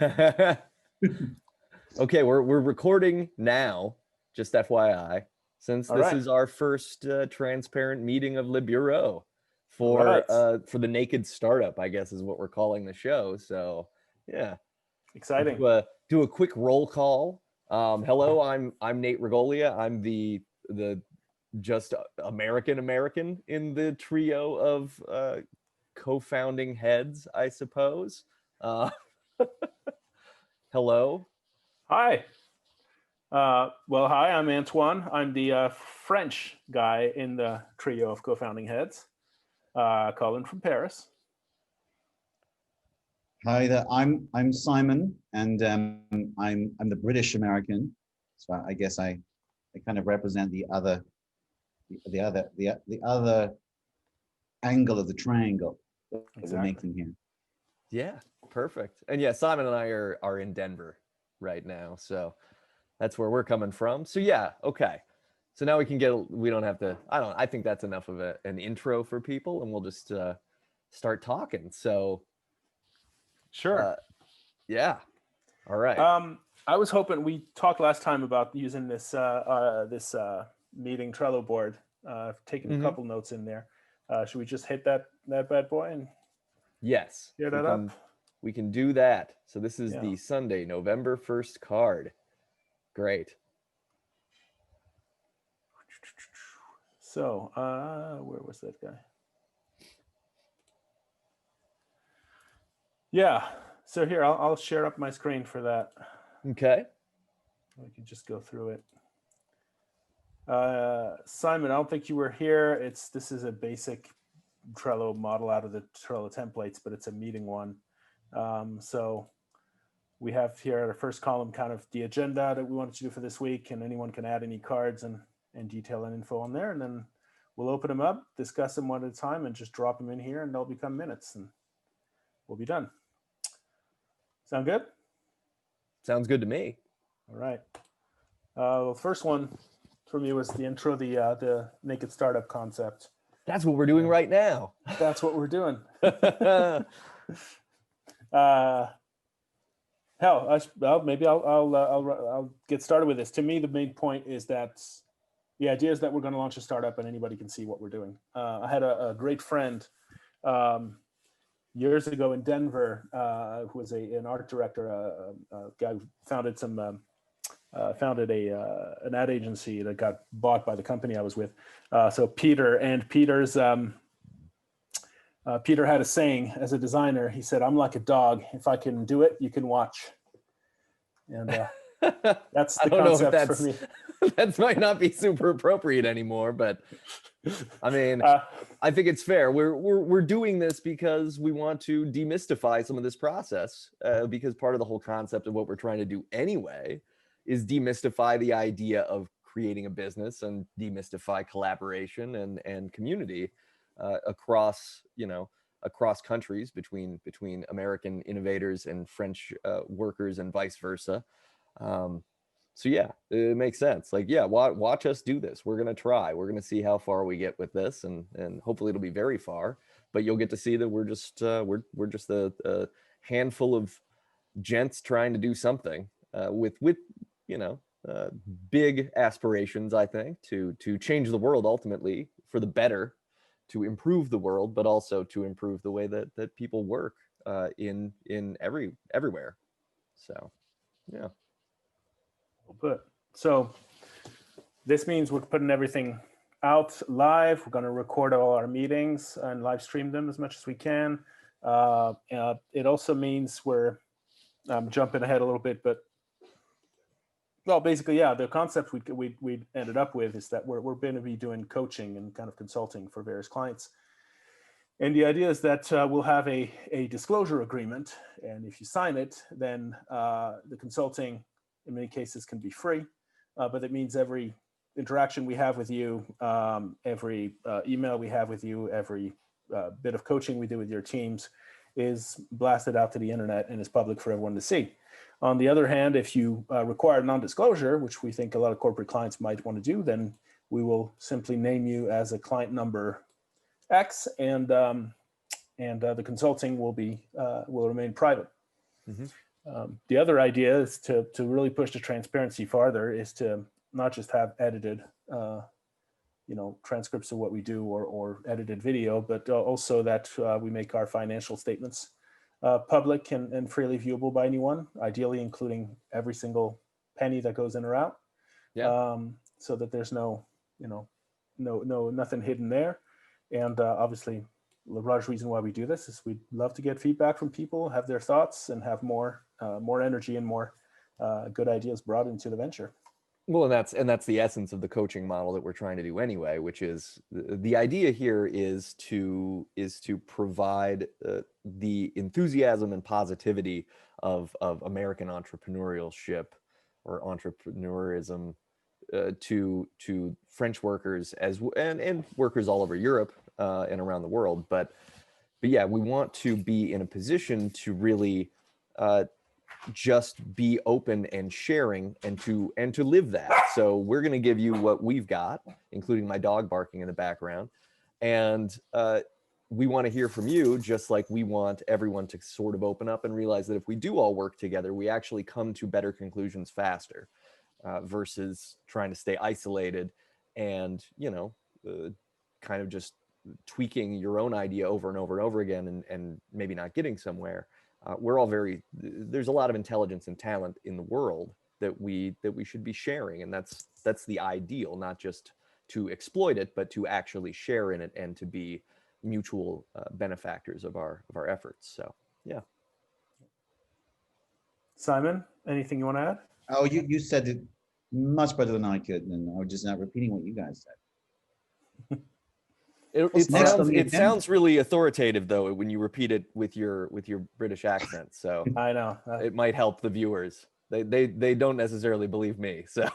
Okay, we're recording now, just FYI, since All this right. is our first transparent meeting of Le Bureau All right. for the Naked Startup, I guess is what we're calling the show. So yeah, Exciting. do a quick roll call. Hello, I'm Nate Regolia. I'm the just American in the trio of co-founding heads, I suppose. Hello. Hi. Well, hi, I'm Antoine. I'm the French guy in the trio of co-founding heads, calling from Paris. Hi there. I'm Simon, and I'm the British American. So I guess I kind of represent the other angle of the triangle that we're making here. Yeah, perfect. And yeah, Simon and I are in Denver right now, so that's where we're coming from. So yeah, okay. So now we don't have to, I think that's enough of an intro for people, and we'll just start talking. So Sure. yeah. All right. I was hoping we talked last time about using this meeting Trello board, taking a couple notes in there. Should we just hit that bad boy and yes, clear that up? We can do that. So this is the Sunday, November 1st card. Great. So where was that guy? Yeah. So here, I'll share up my screen for that. Okay. We can just go through it. Simon, I don't think you were here. This is a basic Trello model out of the Trello templates, but it's a meeting one. So we have here at our first column kind of the agenda that we wanted to do for this week, and anyone can add any cards and detail and info on there, and then we'll open them up, discuss them one at a time, and just drop them in here, and they'll become minutes, and we'll be done. Sound good? Sounds good to me. All right. Well, first one for me was the intro, the naked startup concept. That's what we're doing right now. That's what we're doing. Maybe I'll get started with this. To me, the main point is that the idea is that we're going to launch a startup and anybody can see what we're doing. I had a great friend years ago in Denver who was an art director, a guy who founded an ad agency that got bought by the company I was with. So Peter had a saying as a designer. He said, "I'm like a dog. If I can do it, you can watch." And that's the concept for me. That might not be super appropriate anymore, but I mean, I think it's fair. We're doing this because we want to demystify some of this process, because part of the whole concept of what we're trying to do anyway is demystify the idea of creating a business and demystify collaboration and community across countries between American innovators and French workers and vice versa. So yeah, it makes sense. Like, yeah, watch us do this. We're gonna try. We're gonna see how far we get with this, and hopefully it'll be very far. But you'll get to see that we're just a handful of gents trying to do something with big aspirations. I think to change the world ultimately for the better, to improve the world, but also to improve the way that people work in everywhere. So yeah. But so this means we're putting everything out live. We're going to record all our meetings and live stream them as much as we can. It also means we're jumping ahead a little bit, but well, basically, yeah, the concept we ended up with is that we're going to be doing coaching and kind of consulting for various clients. And the idea is that we'll have a disclosure agreement, and if you sign it, then the consulting in many cases can be free, but it means every interaction we have with you, every email we have with you, every bit of coaching we do with your teams is blasted out to the internet and is public for everyone to see. On the other hand, if you require non-disclosure, which we think a lot of corporate clients might want to do, then we will simply name you as a client number X, and the consulting will remain private. Mm-hmm. The other idea is to really push the transparency farther, is to not just have edited, transcripts of what we do or edited video, but also that we make our financial statements public and freely viewable by anyone, ideally including every single penny that goes in or out. Yeah. So that there's no nothing hidden there. And obviously, the large reason why we do this is we'd love to get feedback from people, have their thoughts, and have more energy and more good ideas brought into the venture. Well, and that's the essence of the coaching model that we're trying to do anyway, which is the idea here is to provide the enthusiasm and positivity of American entrepreneurship or entrepreneurism to French workers and workers all over Europe and around the world. But yeah, we want to be in a position to really just be open and sharing and to live that. So we're going to give you what we've got, including my dog barking in the background. And we want to hear from you, just like we want everyone to sort of open up and realize that if we do all work together, we actually come to better conclusions faster versus trying to stay isolated and, kind of just tweaking your own idea over and over and over again and maybe not getting somewhere. We're all there's a lot of intelligence and talent in the world that we should be sharing. And that's the ideal, not just to exploit it, but to actually share in it and to be mutual benefactors of our efforts. So, yeah. Simon, anything you want to add? Oh, you said it much better than I could, and I was just not repeating what you guys said. It sounds really authoritative though when you repeat it with your British accent. So I know it might help the viewers. They don't necessarily believe me. So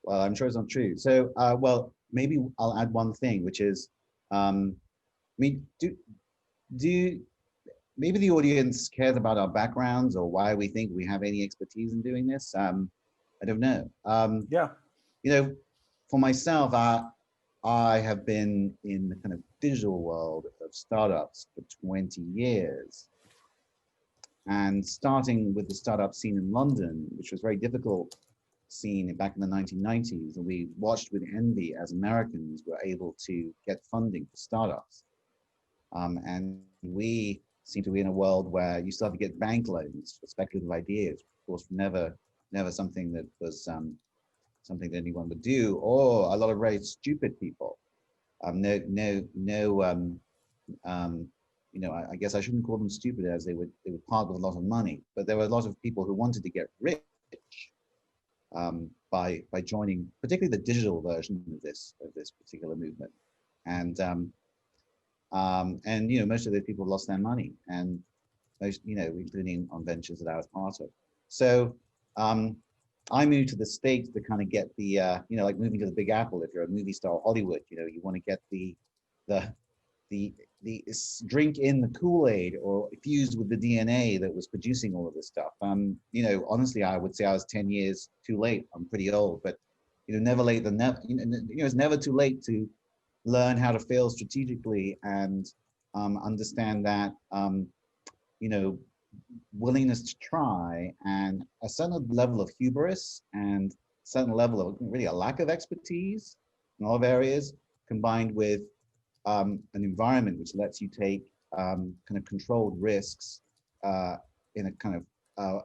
well, I'm sure it's not true. So well, maybe I'll add one thing, which is do maybe the audience cares about our backgrounds or why we think we have any expertise in doing this. I don't know. Yeah. For myself, I have been in the kind of digital world of startups for 20 years. And starting with the startup scene in London, which was very difficult scene back in the 1990s, and we watched with envy as Americans were able to get funding for startups. And we seem to be in a world where you start to get bank loans for speculative ideas. Of course, never something that was something that anyone would do, or a lot of very stupid people. I guess I shouldn't call them stupid, as they would part with a lot of money, but there were a lot of people who wanted to get rich by joining, particularly the digital version of this particular movement, and most of those people lost their money, and most, including on ventures that I was part of. So I moved to the States to kind of get the, like moving to the Big Apple. If you're a movie star, Hollywood, you want to get the drink in the Kool-Aid or fused with the DNA that was producing all of this stuff. Honestly, I would say I was 10 years too late. I'm pretty old, but never late than never. It's never too late to learn how to fail strategically and understand that willingness to try and a certain level of hubris and certain level of really a lack of expertise in a lot of areas, combined with an environment which lets you take kind of controlled risks in a kind of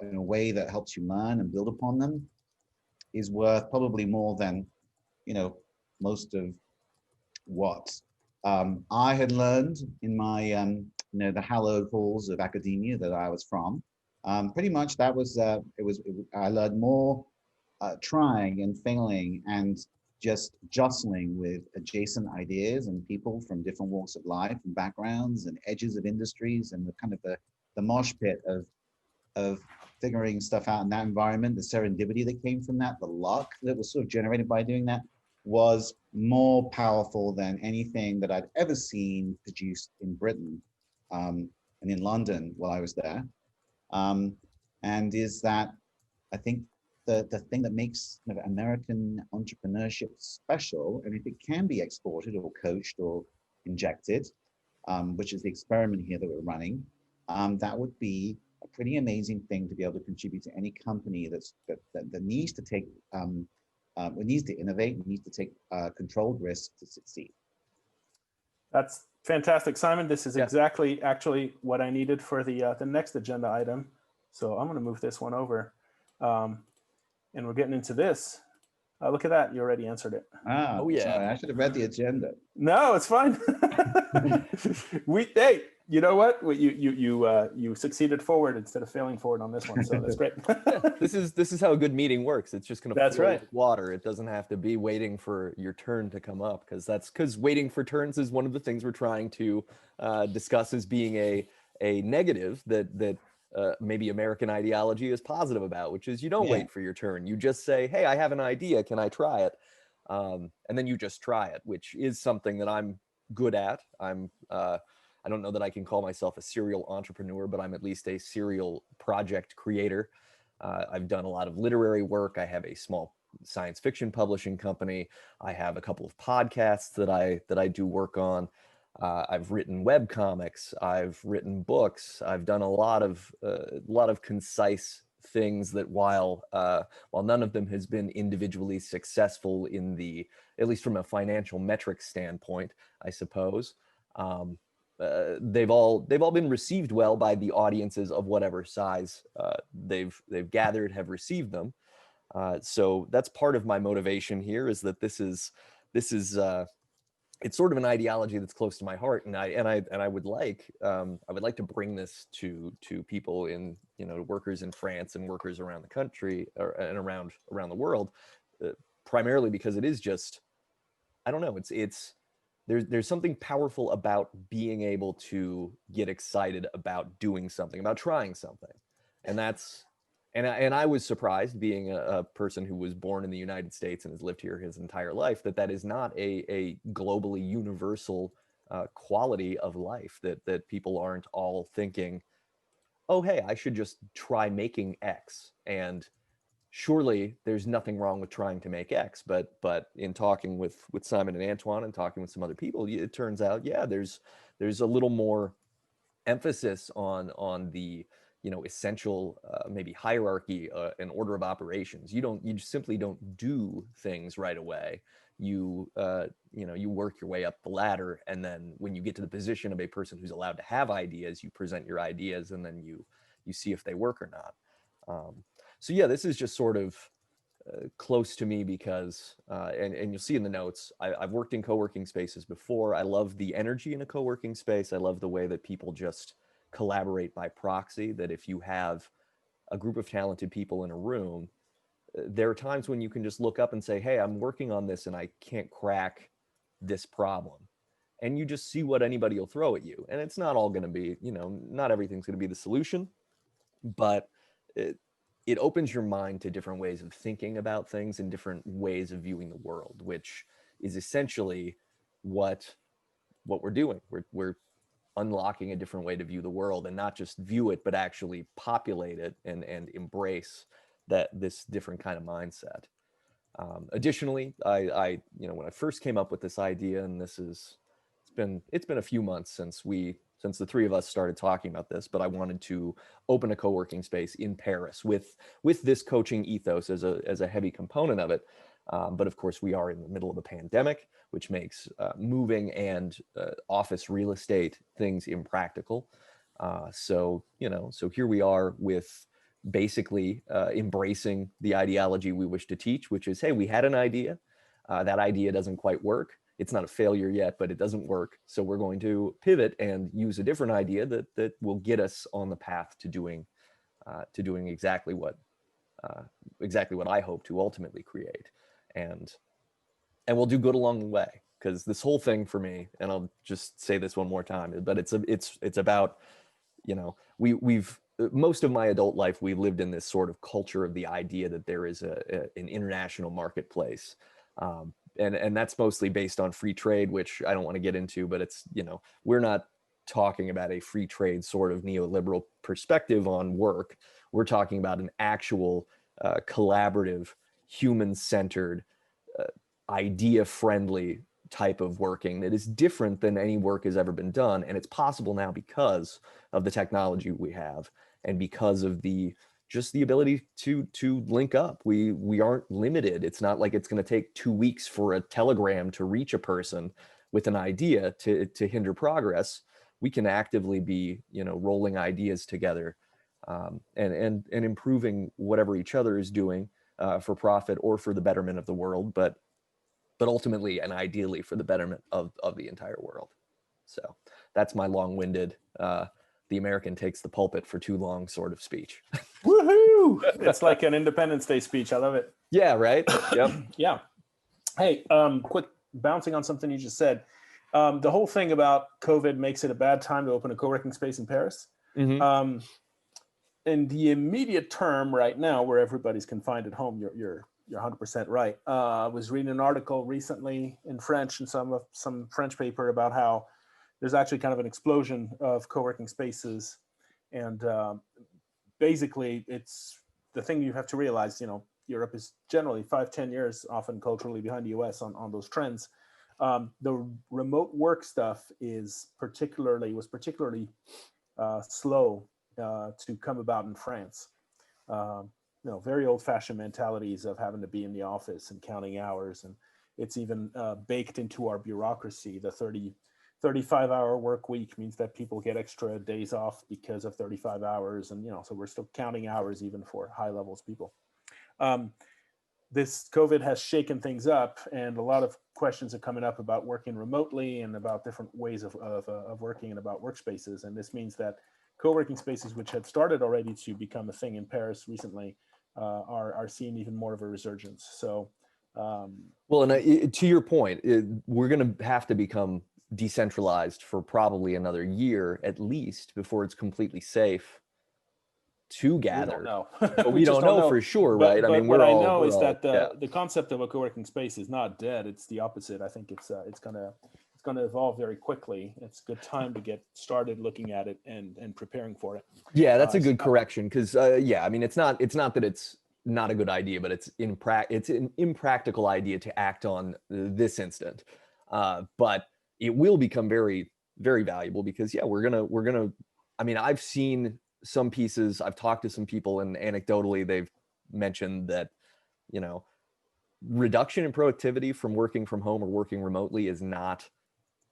in a way that helps you learn and build upon them, is worth probably more than most of what I had learned in my the hallowed halls of academia that I was from. Pretty much that was I learned more trying and failing and just jostling with adjacent ideas and people from different walks of life and backgrounds and edges of industries, and the kind of the mosh pit of figuring stuff out in that environment, the serendipity that came from that, the luck that was sort of generated by doing that, was more powerful than anything that I'd ever seen produced in Britain and in London while I was there. And is that, I think, the thing that makes American entrepreneurship special, and if it can be exported or coached or injected, which is the experiment here that we're running, that would be a pretty amazing thing to be able to contribute to any company that needs to take, needs to innovate, needs to take controlled risks to succeed. That's fantastic, Simon. This is exactly actually what I needed for the next agenda item. So I'm going to move this one over, and we're getting into this. Look at that! You already answered it. Oh yeah, sorry, I should have read the agenda. No, it's fine. Hey, you know what? You succeeded forward instead of failing forward on this one, so that's great. This is how a good meeting works. It's just going to flow like water. It doesn't have to be waiting for your turn to come up, because waiting for turns is one of the things we're trying to discuss as being a negative that maybe American ideology is positive about, which is you don't wait for your turn. You just say, hey, I have an idea. Can I try it? And then you just try it, which is something that I'm good at. I don't know that I can call myself a serial entrepreneur, but I'm at least a serial project creator. I've done a lot of literary work. I have a small science fiction publishing company. I have a couple of podcasts that I do work on. I've written web comics. I've written books. I've done a lot of concise things that while none of them has been individually successful at least from a financial metric standpoint, I suppose, they've all been received well by the audiences of whatever size they've gathered, have received them. So that's part of my motivation here, is that this is it's sort of an ideology that's close to my heart, and I would like to bring this to people in, workers in France and workers around the country and around the world, primarily because it is just, I don't know, it's there's something powerful about being able to get excited about doing something, about trying something, and I was surprised, being a person who was born in the United States and has lived here his entire life, that is not a globally universal quality of life, that people aren't all thinking, oh, hey, I should just try making X. And surely there's nothing wrong with trying to make X. But in talking with Simon and Antoine and talking with some other people, it turns out, there's a little more emphasis on the essential maybe hierarchy and order of operations. You simply don't do things right away. You work your way up the ladder, and then when you get to the position of a person who's allowed to have ideas, you present your ideas, and then you see if they work or not. So this is just sort of close to me because, and you'll see in the notes, I've worked in co-working spaces before. I love the energy in a co-working space. I love the way that people just collaborate by proxy, that if you have a group of talented people in a room, there are times when you can just look up and say, hey, I'm working on this and I can't crack this problem. And you just see what anybody will throw at you. And it's not all going to be, not everything's going to be the solution, but it opens your mind to different ways of thinking about things and different ways of viewing the world, which is essentially what we're doing. We're unlocking a different way to view the world, and not just view it, but actually populate it and embrace this different kind of mindset. Additionally, I when I first came up with this idea, and it's been a few months since the three of us started talking about this, but I wanted to open a co-working space in Paris with this coaching ethos as a heavy component of it. But of course, we are in the middle of a pandemic, which makes moving and office real estate things impractical. So here we are with basically embracing the ideology we wish to teach, which is, hey, we had an idea. That idea doesn't quite work. It's not a failure yet, but it doesn't work. So we're going to pivot and use a different idea that will get us on the path to doing exactly what I hope to ultimately create. And we'll do good along the way, because this whole thing for me, and I'll just say this one more time, but it's about, we've most of my adult life, we lived in this sort of culture of the idea that there is an international marketplace. And that's mostly based on free trade, which I don't want to get into, but it's, we're not talking about a free trade sort of neoliberal perspective on work. We're talking about an actual collaborative, human-centered, idea-friendly type of working that is different than any work has ever been done. And it's possible now because of the technology we have and because of just the ability to link up. We aren't limited. It's not like it's going to take 2 weeks for a telegram to reach a person with an idea to hinder progress. We can actively be, rolling ideas together, and improving whatever each other is doing, for profit or for the betterment of the world, but ultimately and ideally for the betterment of the entire world. So that's my long-winded, the American takes the pulpit for too long sort of speech. Woohoo! It's like an Independence Day speech. I love it. Yeah, right? Yep. Yeah. Hey, quick bouncing on something you just said. The whole thing about COVID makes it a bad time to open a co-working space in Paris. Mm-hmm. In the immediate term right now, where everybody's confined at home, you're 100% right. I was reading an article recently in French in some French paper about how there's actually kind of an explosion of co-working spaces. And basically, it's the thing you have to realize, Europe is generally 5-10 years often culturally behind the US on those trends. The remote work stuff was particularly slow to come about in France. Very old-fashioned mentalities of having to be in the office and counting hours, and it's even baked into our bureaucracy. The 35-hour work week means that people get extra days off because of 35 hours, and so we're still counting hours even for high levels people. This COVID has shaken things up, and a lot of questions are coming up about working remotely and about different ways of working and about workspaces. And this means that co-working spaces, which had started already to become a thing in Paris recently, are seeing even more of a resurgence. So, well, and to your point, we're going to have to become decentralized for probably another year at least before it's completely safe to gather. We don't know. But we don't know for sure, right? But I mean, what I know is that yeah. the concept of a co-working space is not dead. It's the opposite. I think it's gonna evolve very quickly. It's a good time to get started looking at it and preparing for it. Yeah, that's a good correction, because I mean, it's not that it's not a good idea, but it's an impractical idea to act on this instant. But it will become very, very valuable because we're gonna. I mean, I've seen some pieces. I've talked to some people, and anecdotally, they've mentioned that reduction in productivity from working from home or working remotely is not.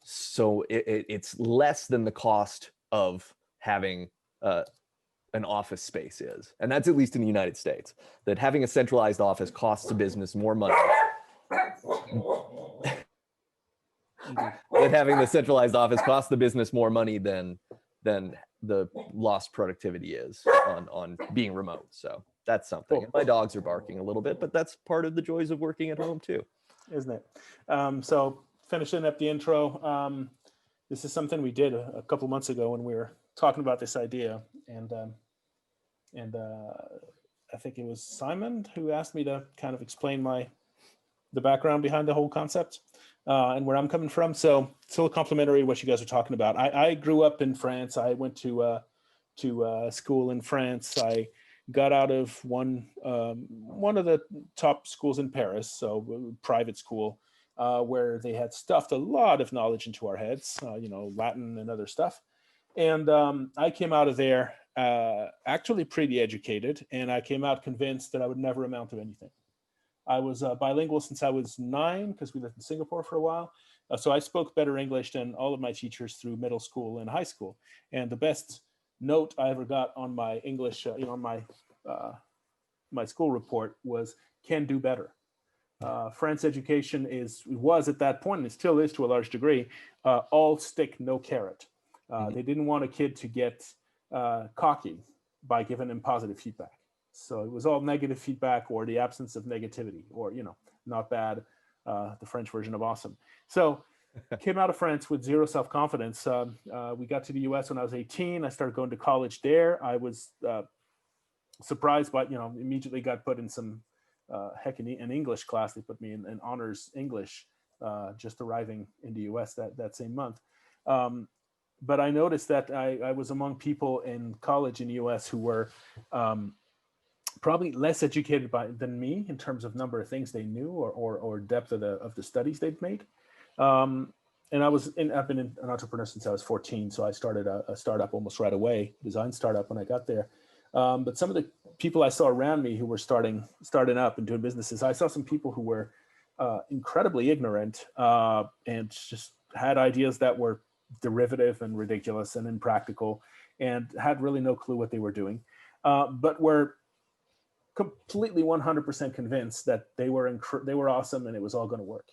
So it's less than the cost of having an office space is. And that's at least in the United States, that having a centralized office costs a business more money. That having the centralized office costs the business more money than the lost productivity is on being remote. So that's something. And my dogs are barking a little bit, but that's part of the joys of working at home too. Isn't it? So finishing up the intro, this is something we did a couple months ago when we were talking about this idea, and I think it was Simon who asked me to kind of explain the background behind the whole concept and where I'm coming from. So still complimentary what you guys are talking about. I grew up in France. I went to school in France. I got out of one of the top schools in Paris, so private school, where they had stuffed a lot of knowledge into our heads, Latin and other stuff. And I came out of there actually pretty educated, and I came out convinced that I would never amount to anything. I was bilingual since I was 9 because we lived in Singapore for a while. So I spoke better English than all of my teachers through middle school and high school. And the best note I ever got on my English, on my school report was "can do better." France education was at that point, and it still is to a large degree, all stick, no carrot. They didn't want a kid to get cocky by giving him positive feedback. So it was all negative feedback or the absence of negativity or, not bad, the French version of awesome. So came out of France with zero self-confidence. We got to the US when I was 18. I started going to college there. I was surprised, but, immediately got put in some an English class. They put me in honors English, just arriving in the US that same month. But I noticed that I was among people in college in the US who were probably less educated than me in terms of number of things they knew or depth of the studies they'd made. And I've been an entrepreneur since I was 14. So I started a startup almost right away, design startup when I got there. But some of the people I saw around me who were starting up and doing businesses, I saw some people who were incredibly ignorant and just had ideas that were derivative and ridiculous and impractical and had really no clue what they were doing, but were completely 100% convinced that they were awesome and it was all going to work.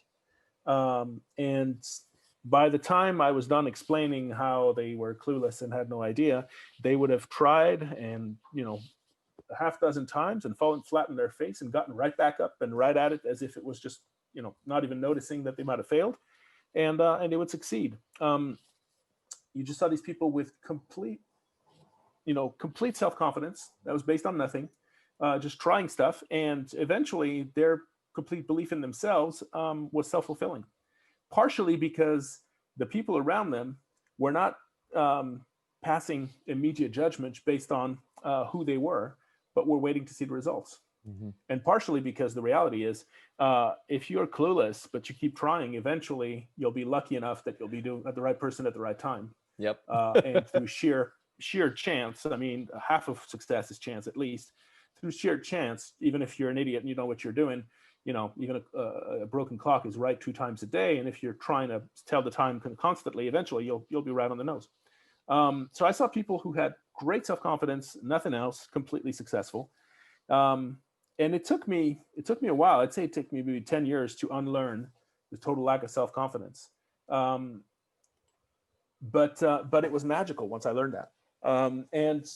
And by the time I was done explaining how they were clueless and had no idea, they would have tried and, a half dozen times and fallen flat on their face and gotten right back up and right at it as if it was just, not even noticing that they might have failed, and they would succeed. You just saw these people with complete self-confidence that was based on nothing, just trying stuff, and eventually their complete belief in themselves was self-fulfilling, partially because the people around them were not passing immediate judgments based on who they were, but were waiting to see the results. Mm-hmm. And partially because the reality is, if you're clueless, but you keep trying, eventually you'll be lucky enough that you'll be doing the right person at the right time. Yep. And through sheer chance, I mean, half of success is chance at least. Through sheer chance, even if you're an idiot and you know what you're doing, even a broken clock is right 2 times a day. And if you're trying to tell the time constantly, eventually you'll be right on the nose. So I saw people who had great self-confidence, nothing else, completely successful. And it took me a while. I'd say it took me maybe 10 years to unlearn the total lack of self-confidence. But it was magical once I learned that. And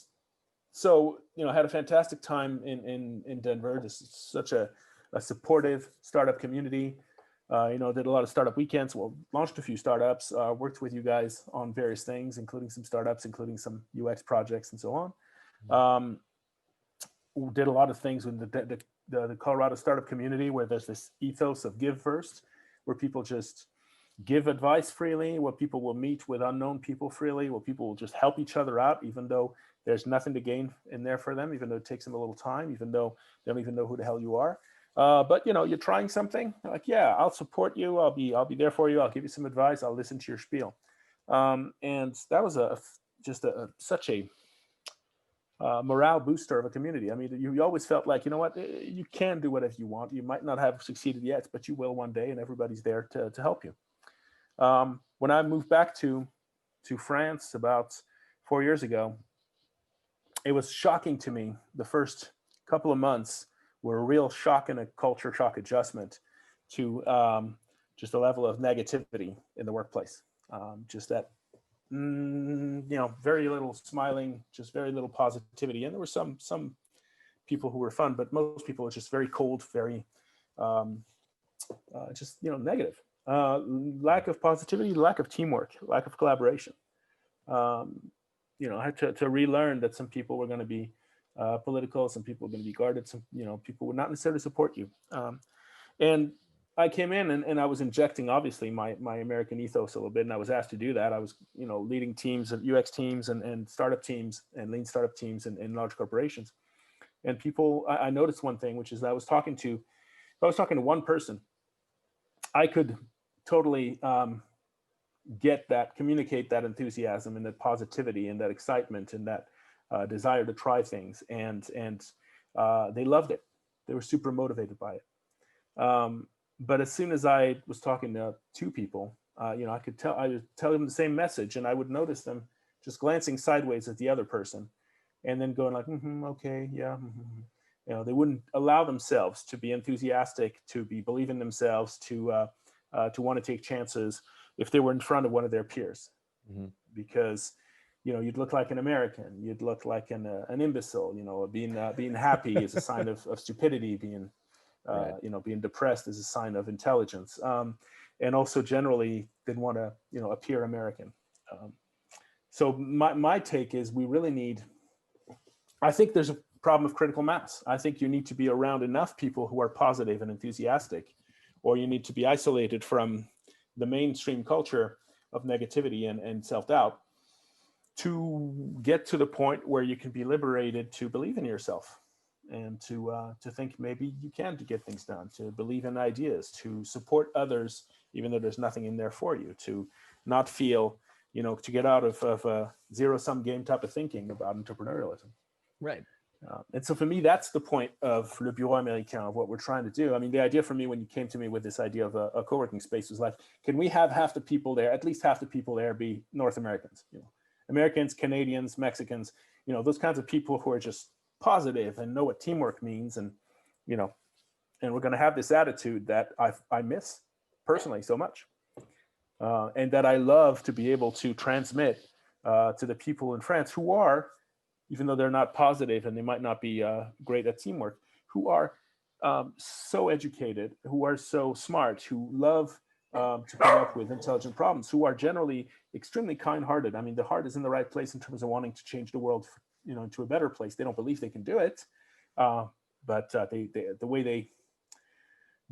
so, I had a fantastic time in Denver. This is such a supportive startup community. Did a lot of startup weekends. Well, launched a few startups, worked with you guys on various things, including some startups, including some UX projects and so on. Did a lot of things with the Colorado startup community where there's this ethos of give first, where people just give advice freely, where people will meet with unknown people freely, where people will just help each other out, even though there's nothing to gain in there for them, even though it takes them a little time, even though they don't even know who the hell you are. But you're trying something, like, yeah, I'll support you. I'll be there for you. I'll give you some advice. I'll listen to your spiel. And that was such a morale booster of a community. I mean, you always felt like, you can do whatever you want. You might not have succeeded yet, but you will one day, and everybody's there to help you. When I moved back to France about 4 years ago, it was shocking to me. The first couple of months were a real shock and a culture shock adjustment to just a level of negativity in the workplace. Just that, very little smiling, just very little positivity. And there were some people who were fun, but most people were just very cold, very negative. Lack of positivity, lack of teamwork, lack of collaboration. I had to relearn that some people were going to be political, some people were going to be guarded, some people would not necessarily support you. And I came in and I was injecting, obviously, my American ethos a little bit, and I was asked to do that. I was leading teams of UX teams and startup teams and lean startup teams in large corporations. And people, I noticed one thing, which is that if I was talking to one person, I could totally communicate that enthusiasm and that positivity and that excitement and that desire to try things, and they loved it. They were super motivated by it. But as soon as I was talking to 2 people, I would tell them the same message, and I would notice them just glancing sideways at the other person, and then going like, okay, yeah. They wouldn't allow themselves to be enthusiastic, to believe in themselves, to want to take chances if they were in front of one of their peers, because you'd look like an American, you'd look like an imbecile. Being happy is a sign of stupidity. Being right. Being depressed is a sign of intelligence, and also generally didn't want to appear American. So my take is we really need. I think there's a problem of critical mass. I think you need to be around enough people who are positive and enthusiastic, or you need to be isolated from the mainstream culture of negativity and self-doubt to get to the point where you can be liberated to believe in yourself. and to think maybe you can get things done, to believe in ideas, to support others, even though there's nothing in there for you, to not feel, to get out of a zero-sum game type of thinking about entrepreneurialism. Right. And so for me, that's the point of Le Bureau Americain, of what we're trying to do. I mean, the idea for me when you came to me with this idea of a co-working space was like, can we have half the people there, at least half the people there, be North Americans, Americans, Canadians, Mexicans, those kinds of people who are just positive and know what teamwork means. And, and we're going to have this attitude that I miss personally so much. And that I love to be able to transmit to the people in France who are, even though they're not positive and they might not be great at teamwork, who are so educated, who are so smart, who love to come up with intelligent problems, who are generally extremely kind-hearted. I mean, the heart is in the right place in terms of wanting to change the world, into a better place. They don't believe they can do it, but the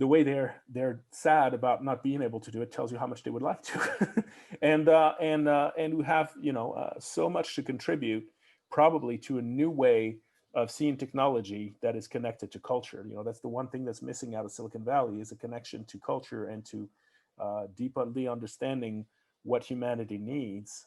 way they're sad about not being able to do it tells you how much they would like to, and who have so much to contribute, probably to a new way of seeing technology that is connected to culture. That's the one thing that's missing out of Silicon Valley, is a connection to culture and to deeply understanding what humanity needs.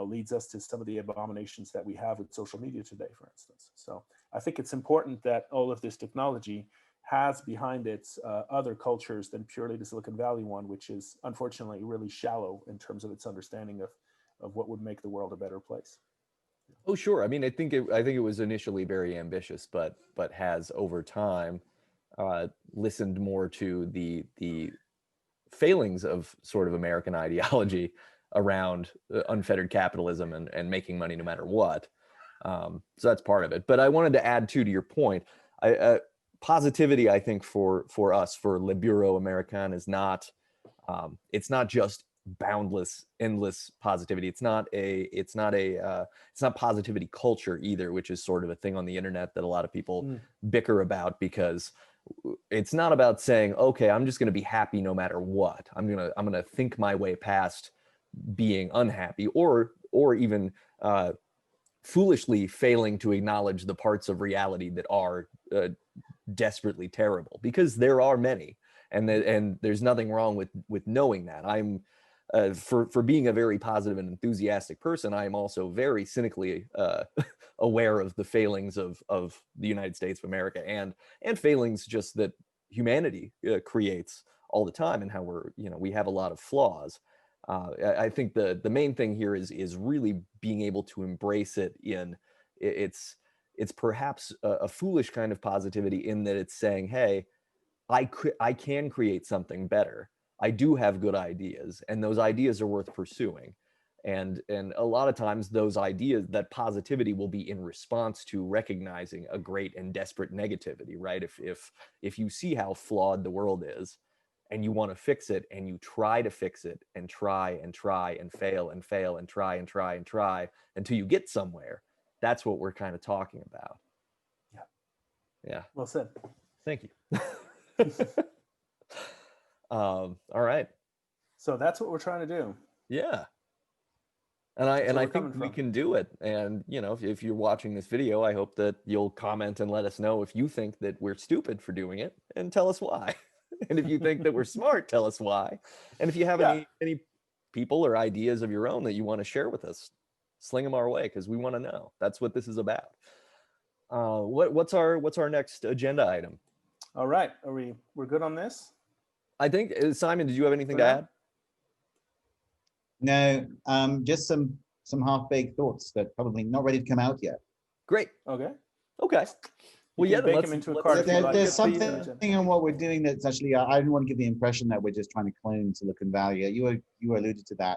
Leads us to some of the abominations that we have with social media today, for instance. So I think it's important that all of this technology has behind it other cultures than purely the Silicon Valley one, which is unfortunately really shallow in terms of its understanding of what would make the world a better place. Oh, sure. I mean, I think it was initially very ambitious, but has over time listened more to the failings of sort of American ideology around unfettered capitalism and making money no matter what. So that's part of it. But I wanted to add to your point. Positivity, I think, for us, for Le Bureau Americain, is not it's not just boundless, endless positivity. It's not positivity culture either, which is sort of a thing on the internet that a lot of people bicker about, because it's not about saying, okay, I'm just going to be happy no matter what. I'm going to think my way past being unhappy, or even foolishly failing to acknowledge the parts of reality that are desperately terrible, because there are many, and there's nothing wrong with knowing that. I'm for being a very positive and enthusiastic person, I am also very cynically aware of the failings of the United States of America, and failings just that humanity creates all the time, and how we have a lot of flaws. I think the main thing here is really being able to embrace it in it's perhaps a foolish kind of positivity, in that it's saying, hey, I can create something better. I do have good ideas, and those ideas are worth pursuing. And a lot of times those ideas, that positivity, will be in response to recognizing a great and desperate negativity, right? If you see how flawed the world is, and you want to fix it, and you try to fix it, and try and try and fail and fail and try and try and try until you get somewhere, that's what we're kind of talking about. Yeah. Well said. Thank you. All right. So that's what we're trying to do. Yeah. And I think we can do it. And if you're watching this video, I hope that you'll comment and let us know if you think that we're stupid for doing it, and tell us why. And if you think that we're smart, tell us why. And if you have any people or ideas of your own that you want to share with us, sling them our way, because we want to know. That's what this is about. What's our next agenda item? All right. We're good on this? I think, Simon, did you have anything to add? No, just some half-baked thoughts that probably not ready to come out yet. Great. Okay. Well, yeah, bake them into a card. There's something in what we're doing that's actually, I don't want to give the impression that we're just trying to clone Silicon Valley. You alluded to that.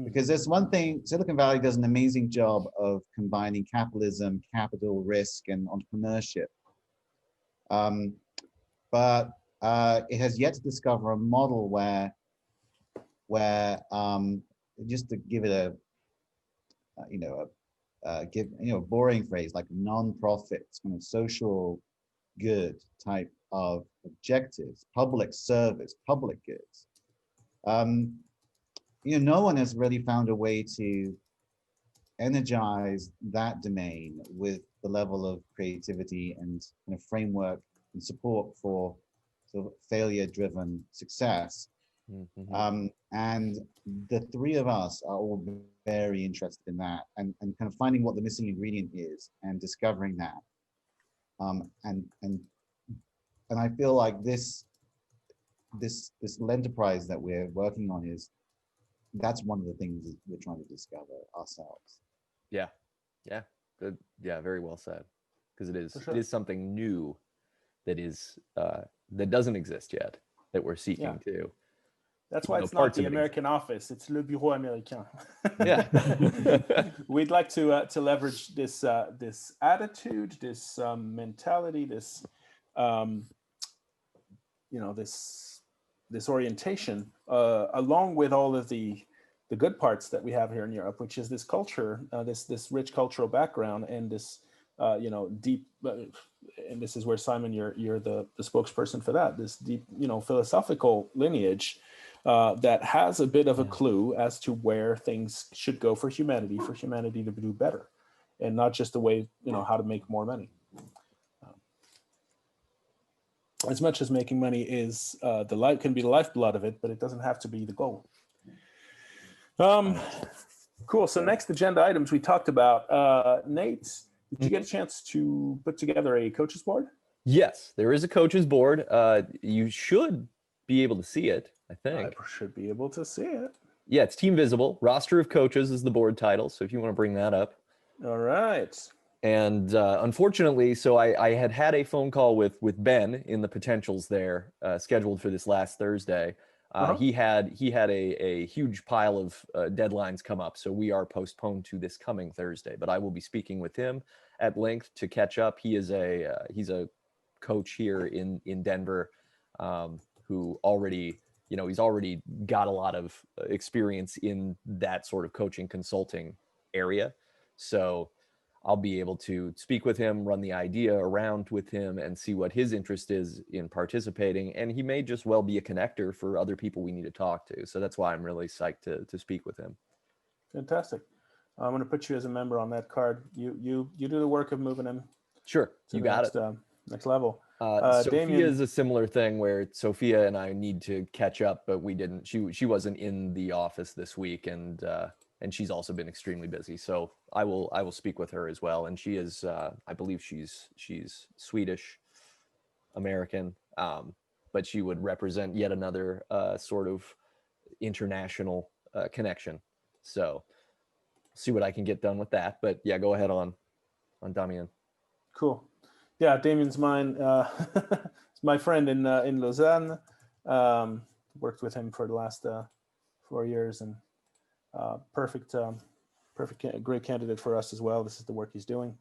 Because there's one thing, Silicon Valley does an amazing job of combining capitalism, capital, risk, and entrepreneurship. But it has yet to discover a model where just to give it a boring phrase like non-profit, kind of social good type of objectives, public service, public goods. No one has really found a way to energize that domain with the level of creativity and kind of framework and support for sort of failure-driven success. And the three of us are all very interested in that, and kind of finding what the missing ingredient is and discovering that. And I feel like this enterprise that we're working on that's one of the things we're trying to discover ourselves. Yeah. Good. Yeah, very well said. Because sure. It is something new that is that doesn't exist yet, that we're seeking to. That's why it's not the American office; it's le Bureau Americain. Yeah. We'd like to leverage this this attitude, this mentality, this this orientation, along with all of the good parts that we have here in Europe, which is this culture, this rich cultural background, and this deep. And this is where, Simon, you're the spokesperson for that. This deep, philosophical lineage that has a bit of a clue as to where things should go for humanity to do better, and not just the way, how to make more money. As much as making money is can be the lifeblood of it, but it doesn't have to be the goal. Cool. So next agenda items we talked about. Nate, did you get a chance to put together a coaches board? Yes, there is a coaches board. You should be able to see it, I think. I should be able to see it. Yeah, it's Team Visible. Roster of Coaches is the board title, so if you want to bring that up. All right. And unfortunately, so I had a phone call with Ben in the potentials there, scheduled for this last Thursday. He had a huge pile of deadlines come up, so we are postponed to this coming Thursday. But I will be speaking with him at length to catch up. He's a coach here in Denver who already, he's already got a lot of experience in that sort of coaching consulting area. So I'll be able to speak with him, run the idea around with him, and see what his interest is in participating. And he may just well be a connector for other people we need to talk to. So that's why I'm really psyched to speak with him. Fantastic. I'm going to put you as a member on that card. You do the work of moving him. Sure, you got it. Next level. Sophia is a similar thing where Sophia and I need to catch up, but we didn't. She wasn't in the office this week, and she's also been extremely busy. So I will speak with her as well. And she is, I believe she's Swedish American, but she would represent yet another sort of international connection. So see what I can get done with that. But yeah, go ahead on Damien. Cool. Yeah, Damien's mine. It's my friend in Lausanne. Worked with him for the last 4 years, and great candidate for us as well. This is the work he's doing,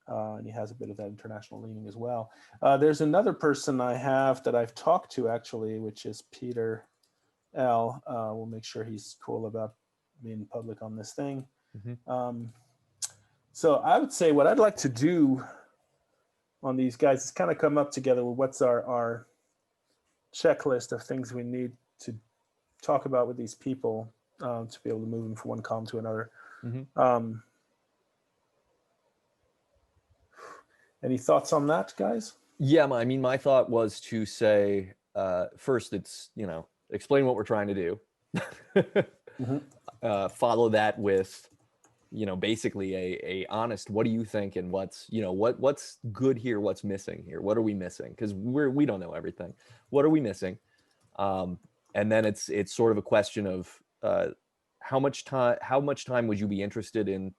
and he has a bit of that international leaning as well. There's another person I have that I've talked to actually, which is Peter L. We'll make sure he's cool about being public on this thing. So I would say what I'd like to do on these guys is kind of come up together with what's our checklist of things we need to talk about with these people to be able to move them from one column to another. Any thoughts on that, guys? Yeah, I mean, my thought was to say, first, it's, explain what we're trying to do. Follow that with, basically a honest, what do you think, and what's good here, what's missing here, what are we missing? Because we don't know everything. What are we missing? And then it's sort of a question of how much time would you be interested in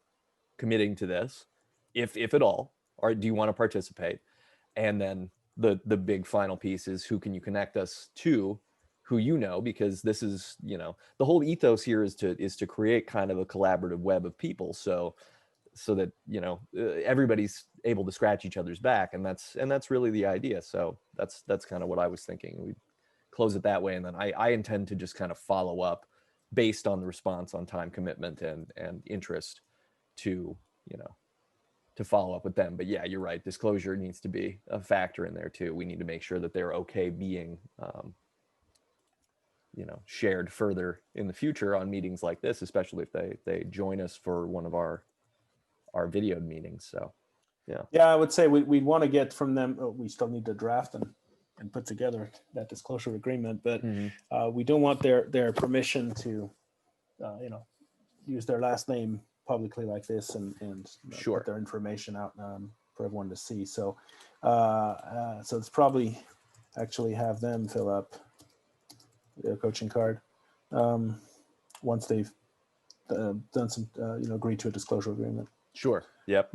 committing to this, if at all, or do you want to participate? And then the big final piece is, who can you connect us to, who because this is, the whole ethos here is to create kind of a collaborative web of people, so that everybody's able to scratch each other's back, and that's really the idea. So that's kind of what I was thinking. We close it that way, and then I intend to just kind of follow up based on the response on time commitment and interest to follow up with them. But yeah, you're right, disclosure needs to be a factor in there too. We need to make sure that they're okay being shared further in the future on meetings like this, especially if they join us for one of our our videoed meetings. So Yeah, I would say we'd want to get from them. We still need to draft and put together that disclosure agreement, but we don't want their permission to, use their last name publicly like this and Sure. put their information out for everyone to see. So, so it's probably actually have them fill up their coaching card once they've done some, agreed to a disclosure agreement. Sure. Yep.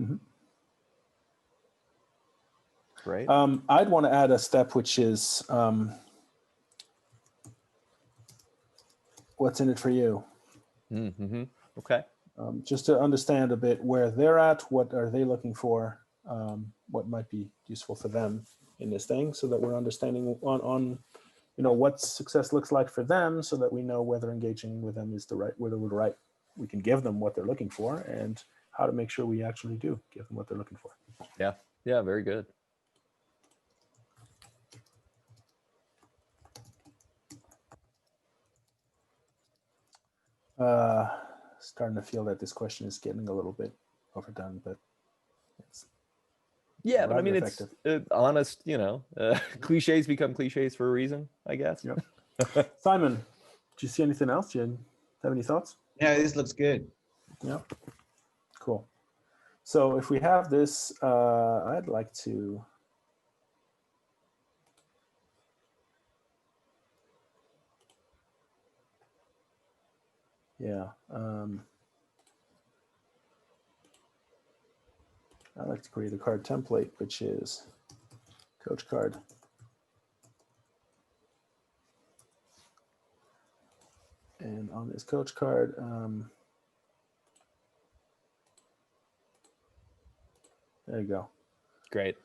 Great. I'd want to add a step, which is what's in it for you. Okay. Just to understand a bit where they're at, what are they looking for, what might be useful for them in this thing, so that we're understanding on what success looks like for them, so that we know whether engaging with them is whether we're right, we can give them what they're looking for, and how to make sure we actually do give them what they're looking for. Yeah, very good. Starting to feel that this question is getting a little bit overdone, but it's but I mean, effective. It's honest, cliches become cliches for a reason, I guess. Yep. Simon, do you see anything else? Do you have any thoughts? Yeah, this looks good. Yeah. Cool. So if we have this, I'd like to I like to create a card template, which is coach card. And on this coach card, there you go. Great.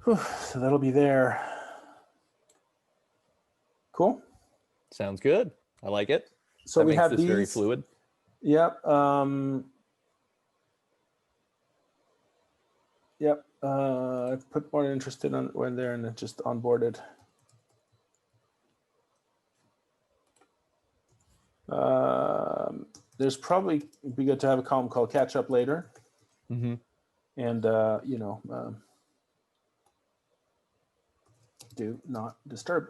Whew, so that'll be there. Cool. Sounds good. I like it. So that we makes have this these very fluid. Yep. Yep. Put more interested on when they're in just onboarded. There's probably be good to have a column called catch up later. And do not disturb.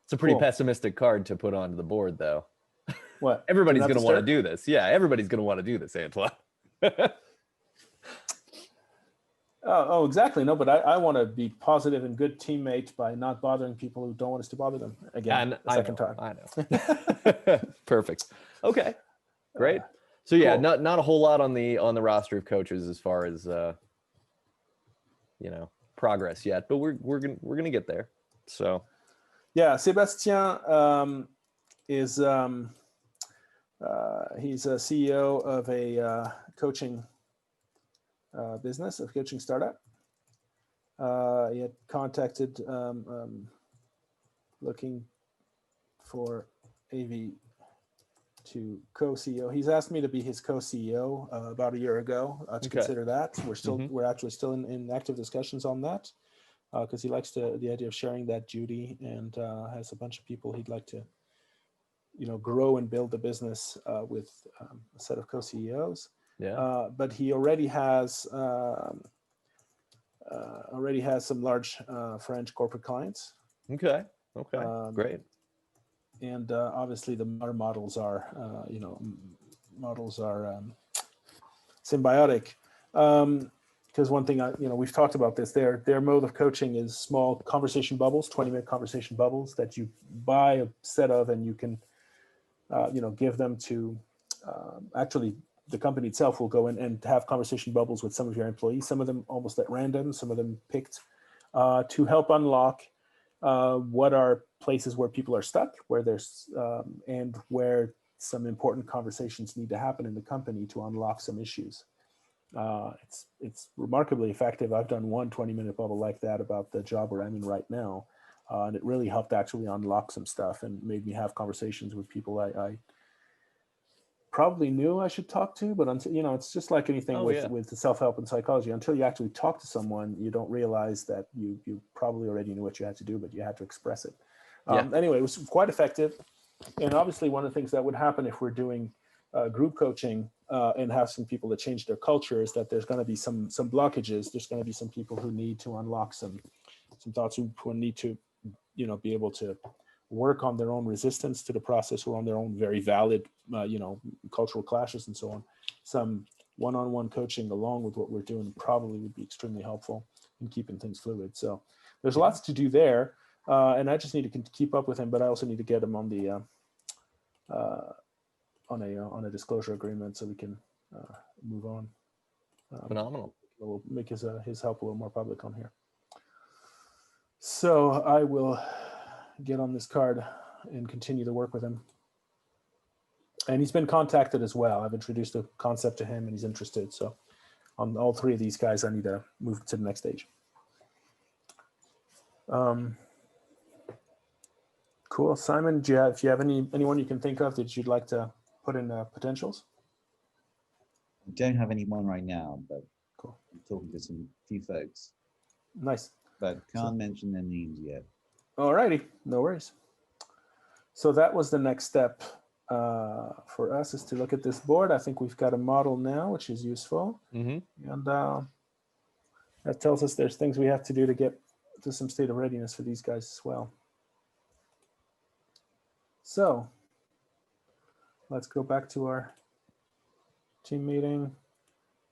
It's a pretty cool. pessimistic card to put onto the board, though. What? Everybody's going to want to do this. Yeah, everybody's going to want to do this, Antoine. Oh, exactly. No, but I want to be positive and good teammate by not bothering people who don't want us to bother them again. Second time. I know. Perfect. Okay. Great. So yeah, cool. not a whole lot on the roster of coaches as far as progress yet, but we're gonna get there. So yeah, Sébastien is he's a CEO of a coaching business, a coaching startup. He had contacted looking for AV to co-CEO. He's asked me to be his co-CEO about a year ago to consider that. We're actually still in active discussions on that because he likes the idea of sharing that duty and has a bunch of people he'd like to grow and build the business with a set of co-CEOs. Yeah. But he already has some large French corporate clients. Okay. Great. And obviously our models are symbiotic. Because one thing we've talked about this, their mode of coaching is small conversation bubbles, 20-minute conversation bubbles that you buy a set of, and you can give them to actually the company itself will go in and have conversation bubbles with some of your employees, some of them almost at random, some of them picked to help unlock what are places where people are stuck, where there's and where some important conversations need to happen in the company to unlock some issues. It's remarkably effective. I've done one 20-minute bubble like that about the job where I'm in right now, and it really helped actually unlock some stuff and made me have conversations with people I probably knew I should talk to, but until, it's just like anything with the self-help and psychology. Until you actually talk to someone, you don't realize that you probably already knew what you had to do, but you had to express it. Anyway, it was quite effective. And obviously one of the things that would happen if we're doing group coaching and have some people that change their culture is that there's going to be some blockages. There's going to be some people who need to unlock some thoughts, who need to, be able to work on their own resistance to the process, or on their own very valid, cultural clashes and so on. Some one-on-one coaching along with what we're doing probably would be extremely helpful in keeping things fluid. So there's lots to do there. And I just need to keep up with him, but I also need to get him on the on a disclosure agreement so we can move on. Phenomenal. We'll make his help a little more public on here. So I will get on this card and continue to work with him. And he's been contacted as well. I've introduced the concept to him and he's interested. So on all three of these guys, I need to move to the next stage. Cool. Simon, if you have anyone you can think of that you'd like to put in potentials? I don't have anyone right now, but cool. I'm talking to some few folks. Nice. But can't mention their names yet. All righty, no worries. So that was the next step for us, is to look at this board. I think we've got a model now, which is useful. And that tells us there's things we have to do to get to some state of readiness for these guys as well. So let's go back to our team meeting,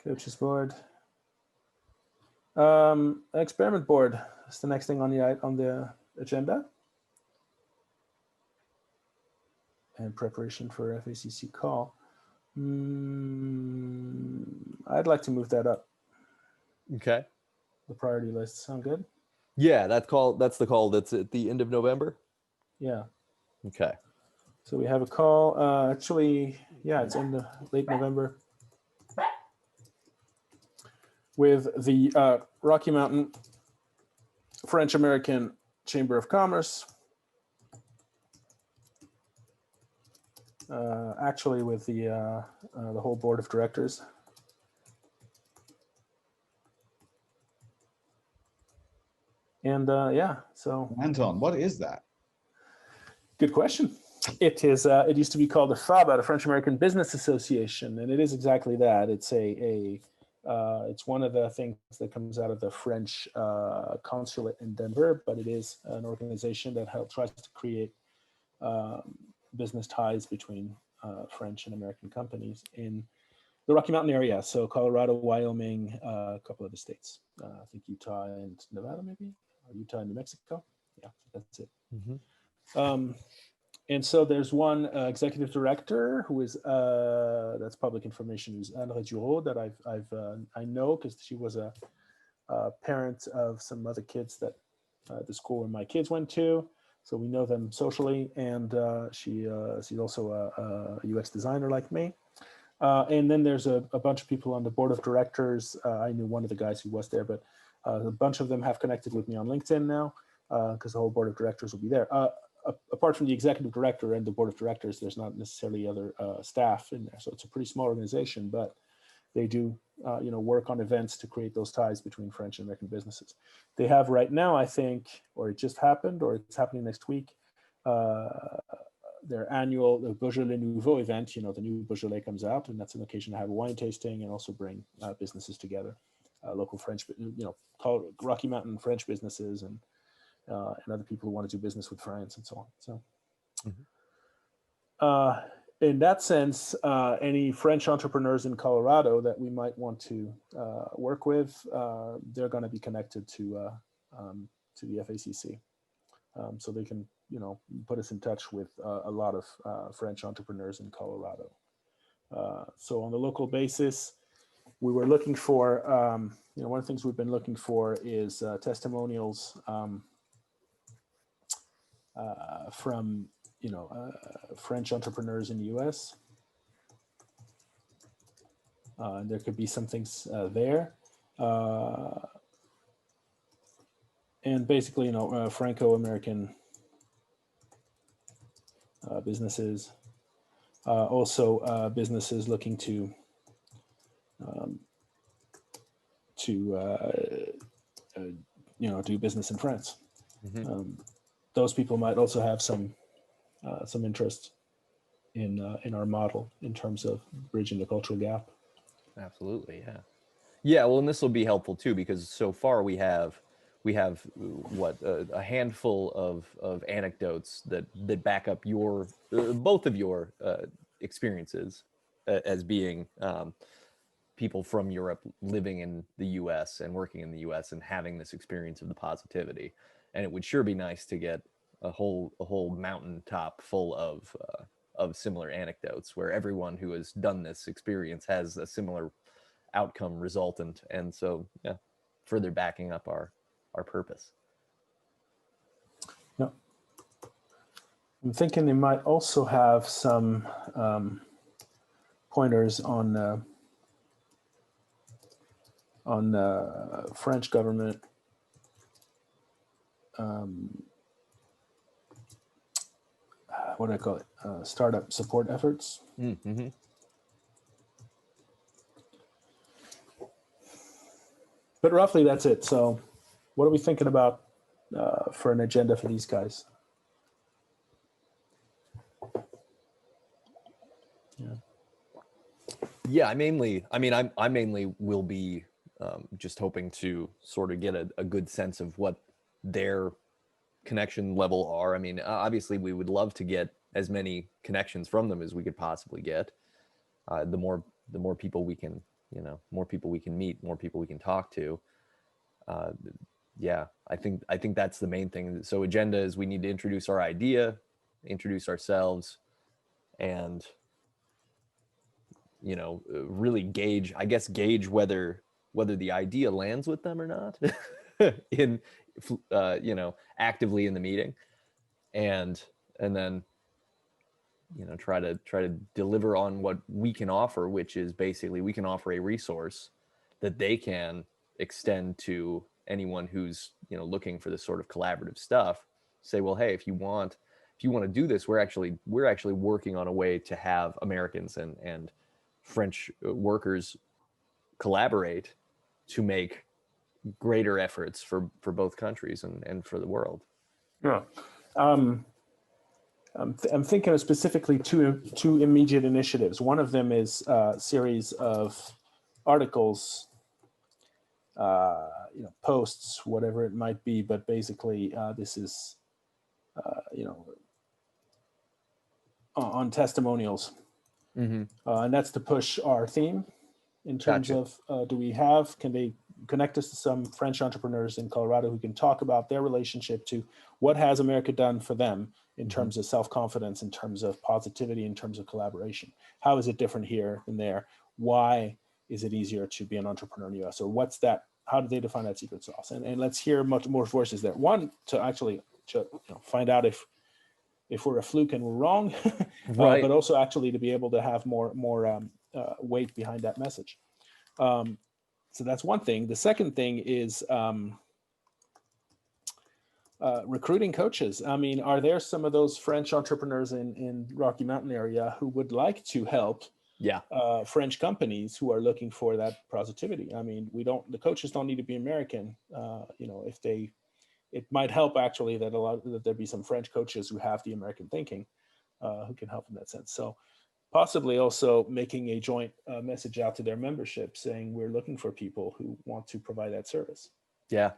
coaches board. Experiment board is the next thing on the agenda. And preparation for FACC call. I'd like to move that up. Okay. The priority list. Sound good? Yeah, that's the call that's at the end of November? Yeah. Okay. So we have a call, actually, yeah, it's in the late November, with the Rocky Mountain French American Chamber of Commerce, actually with the whole board of directors. And yeah, so. Anton, what is that? Good question. It is. It used to be called the FABA, the French American Business Association, and it is exactly that. It's it's one of the things that comes out of the French consulate in Denver, but it is an organization that tries to create business ties between French and American companies in the Rocky Mountain area. So Colorado, Wyoming, a couple of the states. I think Utah and Nevada, maybe, or Utah and New Mexico. Yeah, that's it. And so there's one executive director who is that's public information, who's Anne Duro, that I know because she was a parent of some other kids that the school where my kids went to, so we know them socially. And she's also a UX designer like me. And then there's a bunch of people on the board of directors. I knew one of the guys who was there, but a bunch of them have connected with me on LinkedIn now because the whole board of directors will be there. Apart from the executive director and the board of directors, there's not necessarily other staff in there. So it's a pretty small organization, but they do work on events to create those ties between French and American businesses. They have right now, I think, or it just happened, or it's happening next week, their annual Beaujolais Nouveau event. The new Beaujolais comes out, and that's an occasion to have a wine tasting and also bring businesses together, local French, call Rocky Mountain French businesses and other people who want to do business with France and so on. So in that sense, any French entrepreneurs in Colorado that we might want to work with, they're going to be connected to the FACC. So they can, put us in touch with a lot of French entrepreneurs in Colorado. So on the local basis, we were looking for, one of the things we've been looking for is testimonials from French entrepreneurs in the U.S. There could be some things there, and basically, Franco-American businesses, also businesses looking to do business in France. those people might also have some interest in our model in terms of bridging the cultural gap. Absolutely, yeah. Yeah, well, and this will be helpful too, because so far we have what a handful of anecdotes that back up your both of your experiences as being people from Europe living in the U.S. and working in the U.S. and having this experience of the positivity. And it would sure be nice to get a whole mountaintop full of similar anecdotes where everyone who has done this experience has a similar outcome resultant, and so yeah, further backing up our purpose. Yeah, I'm thinking they might also have some pointers on French government what do I call it? Startup support efforts. Mm-hmm. But roughly that's it. So what are we thinking about for an agenda for these guys? Yeah, I mainly will be just hoping to sort of get a good sense of what their connection level are. I mean, obviously we would love to get as many connections from them as we could possibly get. The more people we can, more people we can meet, more people we can talk to. Yeah, I think that's the main thing. So agenda is we need to introduce our idea, introduce ourselves, and really gauge whether the idea lands with them or not in actively in the meeting, and then try to deliver on what we can offer, which is basically we can offer a resource that they can extend to anyone who's looking for this sort of collaborative stuff. Say, well, hey, if you want to do this, we're actually working on a way to have Americans and French workers collaborate to make greater efforts for both countries and for the world. Yeah. I'm thinking of specifically two immediate initiatives. One of them is a series of articles, posts, whatever it might be, but basically this is, on testimonials. Mm-hmm. And that's to push our theme in terms of can they connect us to some French entrepreneurs in Colorado who can talk about their relationship to what has America done for them in terms of self-confidence, in terms of positivity, in terms of collaboration. How is it different here than there? Why is it easier to be an entrepreneur in the US? Or what's that? How do they define that secret sauce? And let's hear much more voices there. One, to actually find out if we're a fluke and we're wrong, right. But also actually to be able to have more weight behind that message. So that's one thing. The second thing is recruiting coaches. I mean, are there some of those French entrepreneurs in Rocky Mountain area who would like to help French companies who are looking for that positivity? I mean, the coaches don't need to be American. It might help actually that there be some French coaches who have the American thinking, who can help in that sense. So possibly also making a joint message out to their membership saying we're looking for people who want to provide that service. Yeah,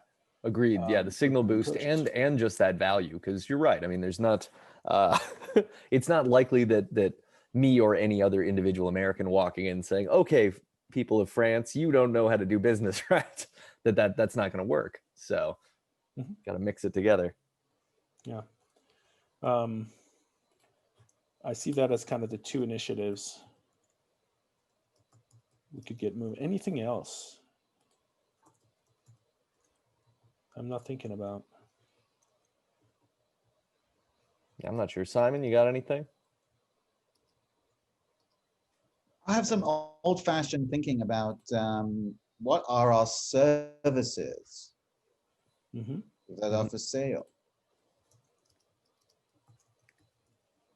agreed. Yeah, the signal boost and just that value, because you're right. I mean, there's not it's not likely that me or any other individual American walking in saying, okay, people of France, you don't know how to do business, right? That's not going to work. So got to mix it together. Yeah. I see that as kind of the two initiatives we could get moving. Anything else I'm not thinking about? Yeah, I'm not sure. Simon, you got anything? I have some old-fashioned thinking about what are our services that are for sale.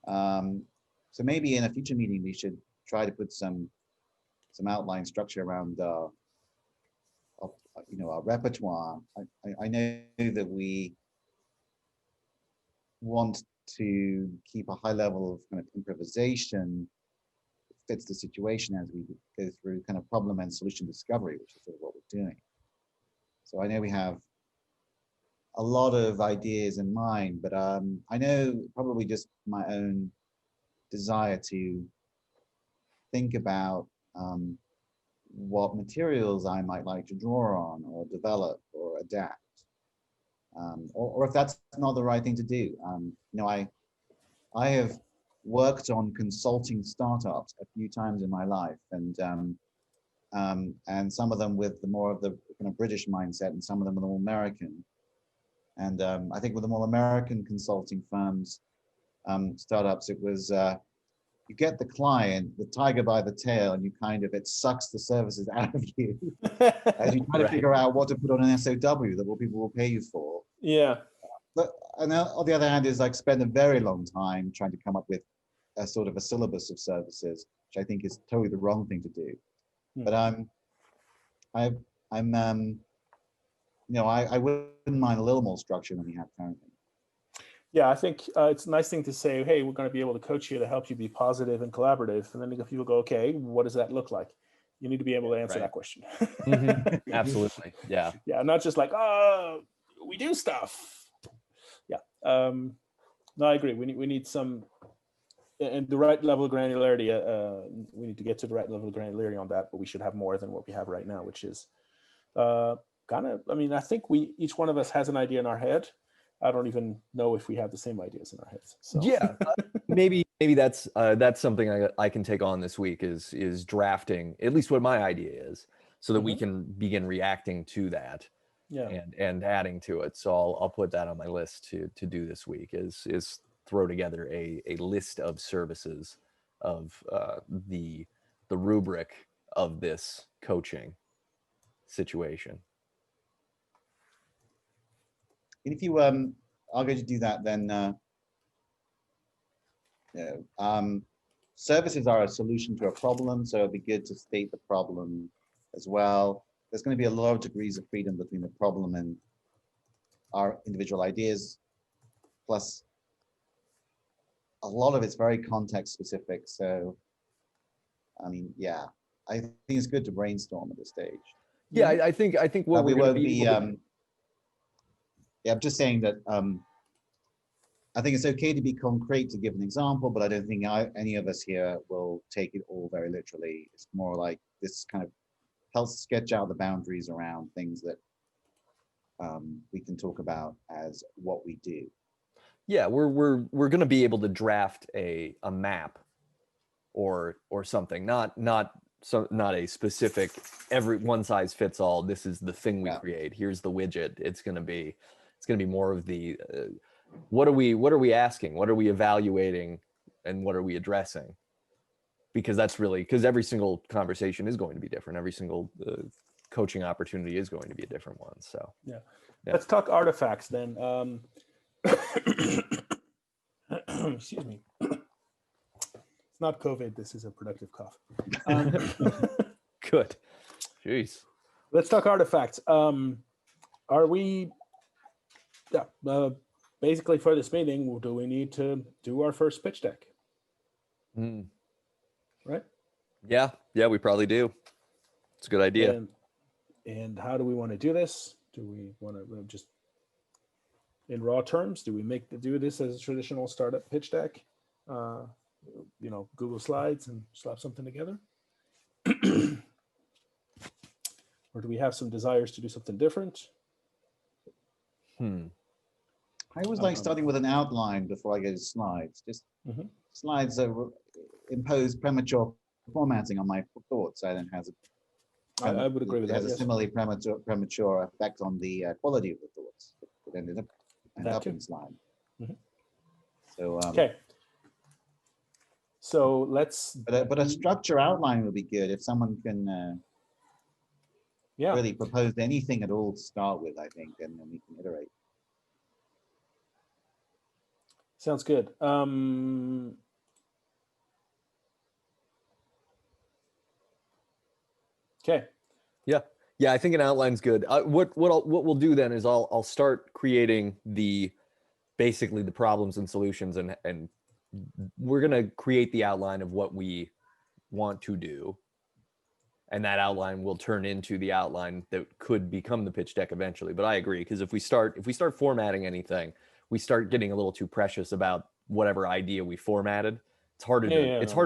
So maybe in a future meeting, we should try to put some outline structure around our repertoire. I know that we want to keep a high level of kind of improvisation fits the situation as we go through kind of problem and solution discovery, which is sort of what we're doing. So I know we have a lot of ideas in mind, but I know probably just my own desire to think about what materials I might like to draw on or develop or adapt, or if that's not the right thing to do. I have worked on consulting startups a few times in my life, and some of them with the more of the kind of British mindset, and some of them with the more American. And I think with the more American consulting firms, startups, it was you get the client, the tiger by the tail, and you kind of, it sucks the services out of you as you try to figure out what to put on an SOW that people will pay you for. Yeah. But on the other hand, is like spend a very long time trying to come up with a sort of a syllabus of services, which I think is totally the wrong thing to do. But I wouldn't mind a little more structure than we have currently. Yeah, I think it's a nice thing to say, hey, we're going to be able to coach you to help you be positive and collaborative. And then people go, okay, what does that look like? You need to be able to answer that question. Absolutely. Yeah. Yeah, not just like, oh, we do stuff. Yeah. No, I agree. We need some, and the right level of granularity. We need to get to the right level of granularity on that, but we should have more than what we have right now, which is kind of, I mean, I think each one of us has an idea in our head. I don't even know if we have the same ideas in our heads. So. Yeah, maybe that's something I can take on this week is drafting at least what my idea is, so that we can begin reacting to that, and adding to it. So I'll put that on my list to do this week is throw together a list of services of the rubric of this coaching situation. And if you are going to do that, then services are a solution to a problem, so it'd be good to state the problem as well. There's going to be a lot of degrees of freedom between the problem and our individual ideas, plus a lot of it's very context specific. So, I mean, yeah, I think it's good to brainstorm at this stage. Yeah, I think what we won't be. Yeah, I'm just saying that I think it's okay to be concrete to give an example, but I don't think any of us here will take it all very literally. It's more like this kind of helps sketch out the boundaries around things that we can talk about as what we do. Yeah, we're going to be able to draft a map or something, not a specific every one size fits all. This is the thing we create. Here's the widget. It's going to be more of the what are we asking? What are we evaluating? And what are we addressing? Because because every single conversation is going to be different. Every single coaching opportunity is going to be a different one. So yeah. Let's talk artifacts then. Excuse me. It's not COVID. This is a productive cough. Good. Jeez. Let's talk artifacts. Are we? Yeah. Basically, for this meeting, do we need to do our first pitch deck? Right? Yeah, we probably do. It's a good idea. And how do we want to do this? Do we want to just in raw terms? Do we do this as a traditional startup pitch deck? Google Slides and slap something together? Or do we have some desires to do something different? I always like starting with an outline before I go to slides. Just slides that impose premature formatting on my thoughts. I would agree with that. It has a similarly premature effect on the quality of the thoughts that end up in slide. So okay. So let's. But a structure outline would be good if someone can really propose anything at all to start with. I think, and then we can iterate. Sounds good. Okay. Yeah. I think an outline's good. What we'll do then is I'll start creating the basically the problems and solutions, and we're going to create the outline of what we want to do. And that outline will turn into the outline that could become the pitch deck eventually. But I agree, because if we start formatting anything, we start getting a little too precious about whatever idea we formatted. It's harder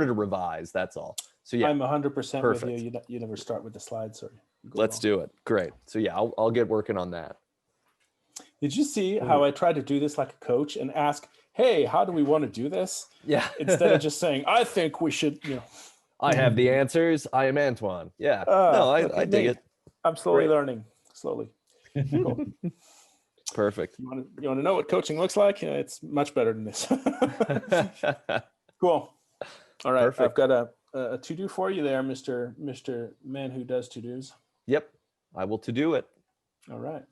to revise. That's all. So yeah, I'm 100% with perfect. you. You never start with the slides, or Let's do it. Great. So yeah, I'll get working on that. Did you see how I tried to do this like a coach and ask, hey, how do we want to do this? Yeah. Instead of just saying, I think we should, I have the answers. I am Antoine. Yeah. No, I dig it. I'm slowly learning. Slowly. Cool. Perfect. You want to know what coaching looks like? It's much better than this. Cool. All right. Perfect. I've got a to-do for you there, Mr. Man who does to-dos. Yep. I will to-do it. All right.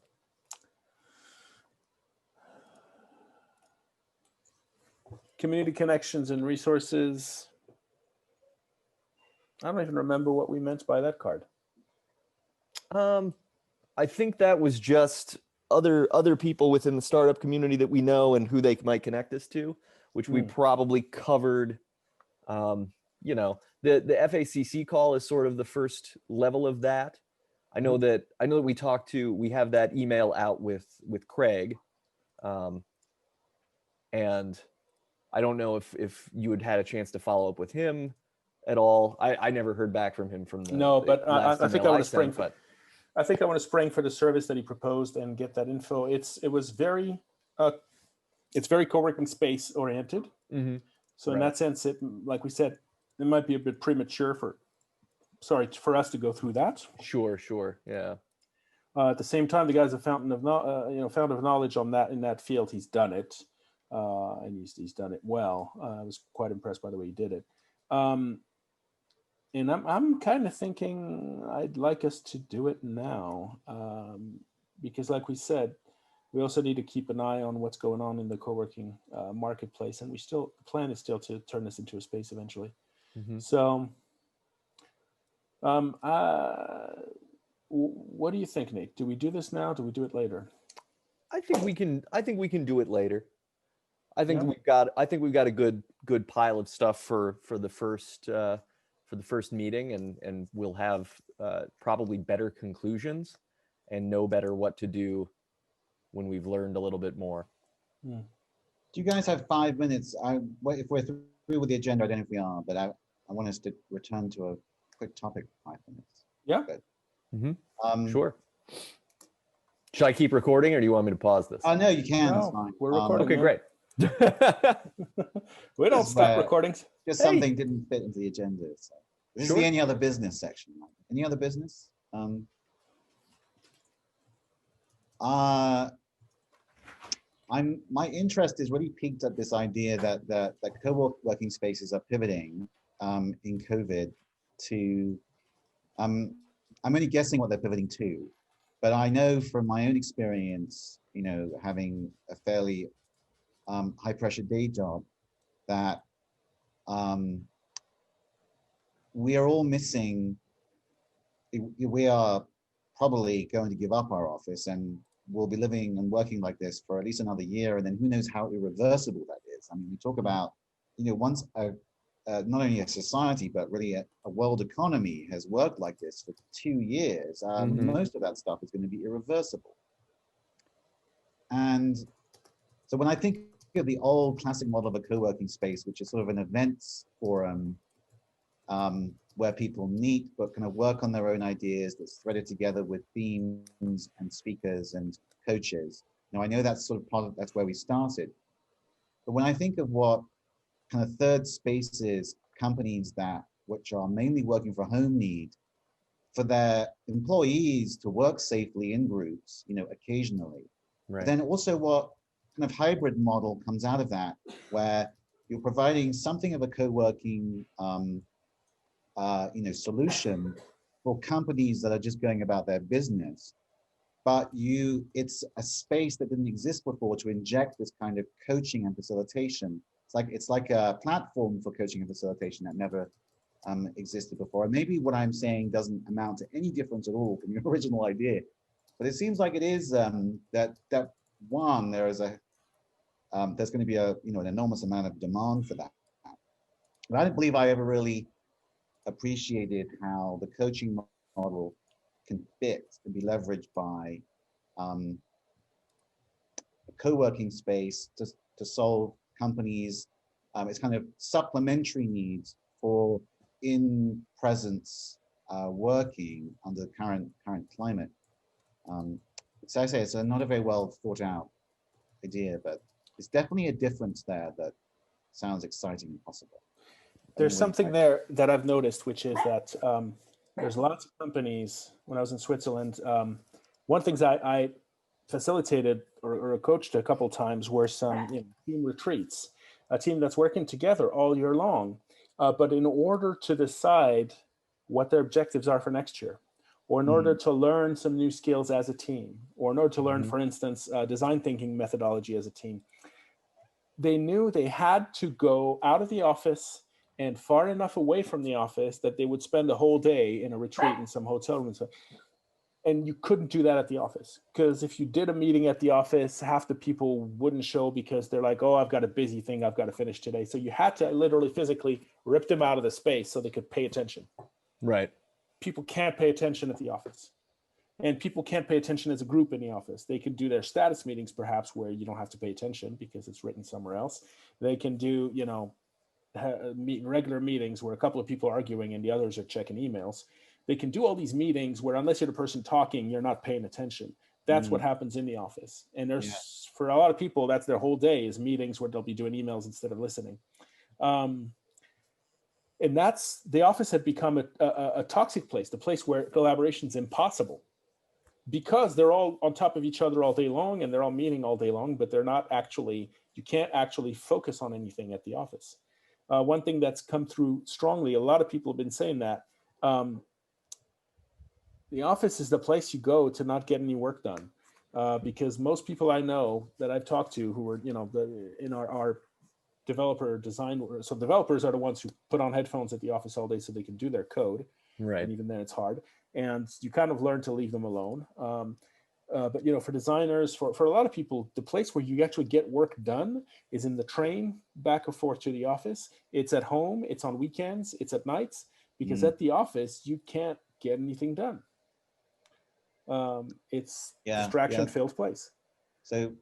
Community connections and resources. I don't even remember what we meant by that card. I think that was just other people within the startup community that we know and who they might connect us to, which we probably covered. The FACC call is sort of the first level of that. I know that we have that email out with Craig, and I don't know if you had a chance to follow up with him at all. I never heard back from him from the but I think I want to spring. But I think I want to spring for the service that he proposed and get that info. It's very co-working space oriented. Mm-hmm. So in that sense, like we said, it might be a bit premature for us to go through that. Sure, yeah. At the same time, the guy's a fountain of knowledge on that in that field. He's done it, and he's done it well. I was quite impressed by the way he did it. And I'm kind of thinking I'd like us to do it now, because like we said, we also need to keep an eye on what's going on in the co-working marketplace, and the plan is still to turn this into a space eventually. Mm-hmm. So, what do you think, Nate? Do we do this now? Do we do it later? I think we can do it later. I think we've got a good pile of stuff for the first meeting, and we'll have probably better conclusions and know better what to do when we've learned a little bit more. Do you guys have 5 minutes? If we're through with the agenda, I don't know if we are, but I want us to return to a quick topic for 5 minutes. Yeah. Good. Mm-hmm. Sure. Should I keep recording, or do you want me to pause this? No, you can. No, it's fine. we're recording. Okay, great. We don't stop recordings. Just something didn't fit into the agenda. So. This is the any other business section. Any other business? My interest is really piqued at this idea that co-working spaces are pivoting in COVID to. I'm only guessing what they're pivoting to, but I know from my own experience, having a fairly high pressure day job, that we are all missing. We are probably going to give up our office, and we'll be living and working like this for at least another year, and then who knows how irreversible that is. I mean, we talk about, once not only a society, but really a world economy has worked like this for 2 years, most of that stuff is going to be irreversible. And so when I think of the old classic model of a co-working space, which is sort of an events forum, where people meet but kind of work on their own ideas that's threaded together with themes and speakers and coaches. Now, I know that's sort of that's where we started. But when I think of what kind of third spaces, companies which are mainly working for home need, for their employees to work safely in groups, occasionally. Right. But then also what kind of hybrid model comes out of that, where you're providing something of a co-working solution for companies that are just going about their business, but it's a space that didn't exist before to inject this kind of coaching and facilitation. It's like a platform for coaching and facilitation that never existed before. And maybe what I'm saying doesn't amount to any difference at all from your original idea, but it seems like it is that one, there is there's going to be an enormous amount of demand for that. But I don't believe I ever really appreciated how the coaching model can be leveraged by a co-working space to solve companies. It's kind of supplementary needs for in-presence working under the current climate. So I say it's not a very well thought out idea, but it's definitely a difference there that sounds exciting and possible. There's something there that I've noticed, which is that there's lots of companies. When I was in Switzerland, one of the things I facilitated or coached a couple times were some team retreats, a team that's working together all year long, but in order to decide what their objectives are for next year, or in order to learn some new skills as a team, or in order to learn, for instance, design thinking methodology as a team, they knew they had to go out of the office and far enough away from the office that they would spend a whole day in a retreat in some hotel room. And you couldn't do that at the office, because if you did a meeting at the office, half the people wouldn't show because they're like, oh, I've got a busy thing I've got to finish today. So you had to literally physically rip them out of the space so they could pay attention. Right. People can't pay attention at the office. And people can't pay attention as a group in the office. They can do their status meetings, perhaps, where you don't have to pay attention because it's written somewhere else. They can do, regular meetings where a couple of people are arguing and the others are checking emails. They can do all these meetings where, unless you're the person talking, you're not paying attention. That's what happens in the office. And there's, for a lot of people, that's their whole day, is meetings where they'll be doing emails instead of listening. And that's, the office had become a toxic place, the place where collaboration is impossible, because they're all on top of each other all day long and they're all meeting all day long, but they're not actually, you can't actually focus on anything at the office. One thing that's come through strongly, a lot of people have been saying that the office is the place you go to not get any work done, because most people I know that I've talked to who are, in our developer design, so developers are the ones who put on headphones at the office all day so they can do their code. Right. And even then it's hard. And you kind of learn to leave them alone. But for designers, for a lot of people, the place where you actually get work done is in the train back and forth to the office. It's at home, it's on weekends, it's at nights, because at the office, you can't get anything done. It's distraction-filled place. So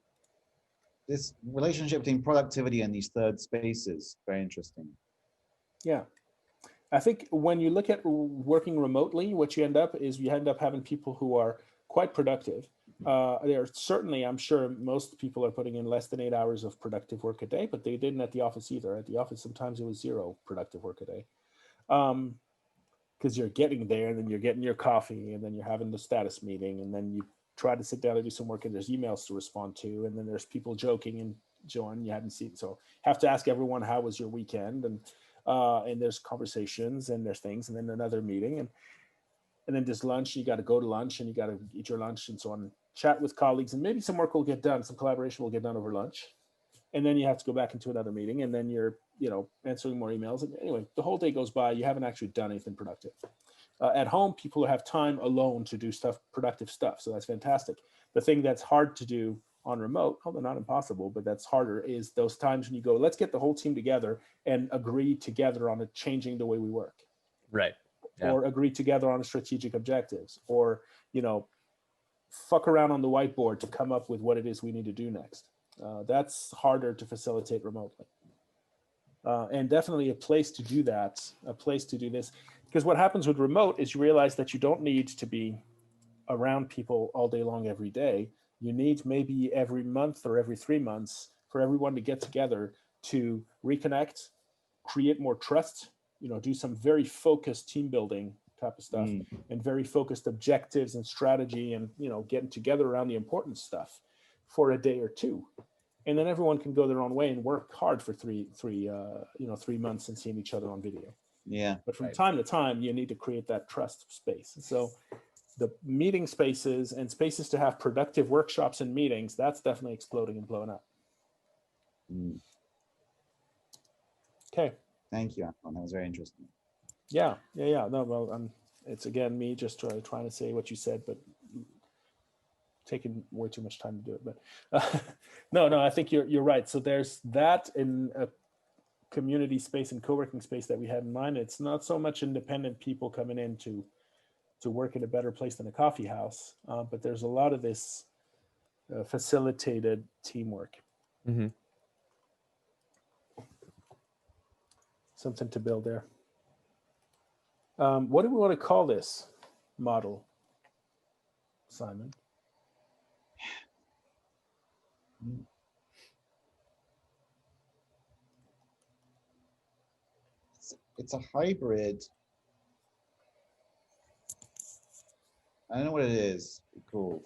this relationship between productivity and these third spaces, very interesting. Yeah. I think when you look at working remotely, what you end up having people who are quite productive. There certainly, I'm sure most people are putting in less than 8 hours of productive work a day, but they didn't at the office either. At the office, sometimes it was 0 productive work a day. Because you're getting there and then you're getting your coffee and then you're having the status meeting and then you try to sit down and do some work and there's emails to respond to, and then there's people joking and join you hadn't seen. So have to ask everyone, how was your weekend? And there's conversations and there's things, and then another meeting, and then there's lunch. You got to go to lunch and you got to eat your lunch and so on. Chat with colleagues, and maybe some work will get done. Some collaboration will get done over lunch, and then you have to go back into another meeting, and then you're answering more emails. And anyway, the whole day goes by. You haven't actually done anything productive. At home, people have time alone to do productive stuff. So that's fantastic. The thing that's hard to do on remote, although not impossible, but that's harder, is those times when you go, let's get the whole team together and agree together on changing the way we work. Right. Yeah. Or agree together on strategic objectives, or, fuck around on the whiteboard to come up with what it is we need to do next. That's harder to facilitate remotely. And definitely a place to do that, a place to do this. Because what happens with remote is you realize that you don't need to be around people all day long every day. You need maybe every month or every 3 months for everyone to get together to reconnect, create more trust, do some very focused team building type of stuff, and very focused objectives and strategy, and getting together around the important stuff for a day or two. And then everyone can go their own way and work hard for 3 months and seeing each other on video. Yeah. But from time to time, you need to create that trust space. So the meeting spaces and spaces to have productive workshops and meetings, that's definitely exploding and blowing up. Okay. Thank you, Antoine. That was very interesting. Yeah. No, well, it's again me just trying to say what you said, but taking way too much time to do it, but no, I think you're right. So there's that in a community space and co-working space that we had in mind. It's not so much independent people coming in to work in a better place than a coffee house, but there's a lot of this facilitated teamwork. Mm-hmm. Something to build there. What do we want to call this model, Simon? It's a hybrid. I don't know what it is. Cool.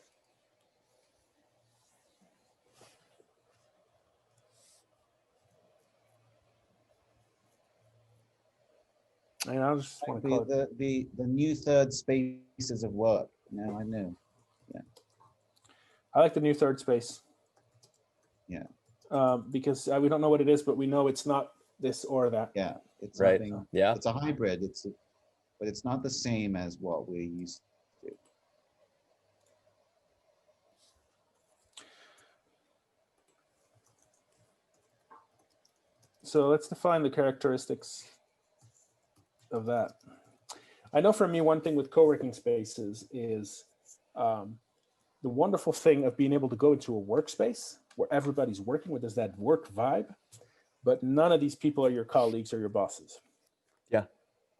And I just want to call it the new third spaces of work. No, I know. Yeah. I like the new third space. Yeah. Because we don't know what it is, but we know it's not this or that. Yeah. It's Right. something. Yeah. It's a hybrid. But it's not the same as what we're used to. So let's define the characteristics of that. I know for me, one thing with co-working spaces is the wonderful thing of being able to go into a workspace where everybody's working, where there's that work vibe, but none of these people are your colleagues or your bosses. Yeah.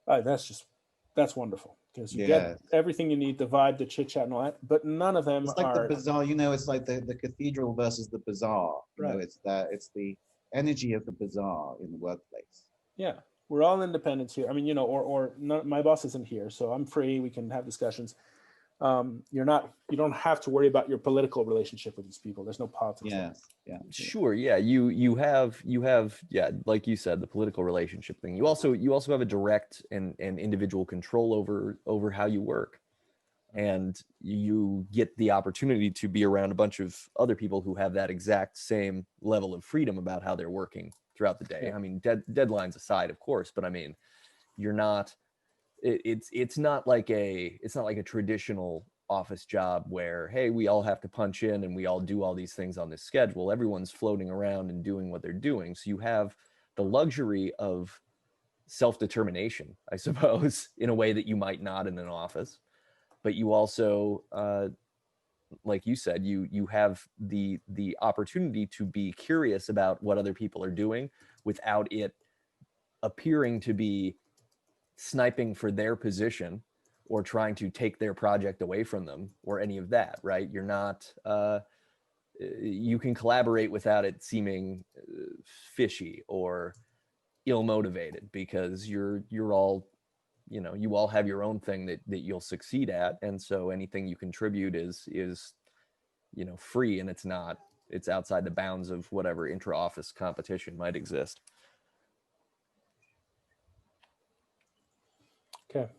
That's wonderful, because you Yeah. get everything you need, the vibe, the chit chat and all that, but none of them It's like are the bazaar, it's like the cathedral versus the bazaar. You know, it's the energy of the bazaar in the workplace. Yeah, we're all independents here. I mean, or my boss isn't here, so I'm free. We can have discussions. You don't have to worry about your political relationship with these people. There's no politics. Yeah. Sure. Yeah. You have yeah, like you said, the political relationship thing. You also have a direct and individual control over how you work, and you get the opportunity to be around a bunch of other people who have that exact same level of freedom about how they're working throughout the day. Yeah. I mean, deadlines aside, of course, but I mean, you're not. It's not like a traditional office job where, hey, we all have to punch in and we all do all these things on this schedule. Everyone's floating around and doing what they're doing. So you have the luxury of self-determination, I suppose, in a way that you might not in an office. But you also, like you said, you have the opportunity to be curious about what other people are doing without it appearing to be sniping for their position or trying to take their project away from them or any of that, right? You're not, you can collaborate without it seeming fishy or ill-motivated, because you're all, you all have your own thing that you'll succeed at. And so anything you contribute is, free, and it's outside the bounds of whatever intra-office competition might exist. Okay.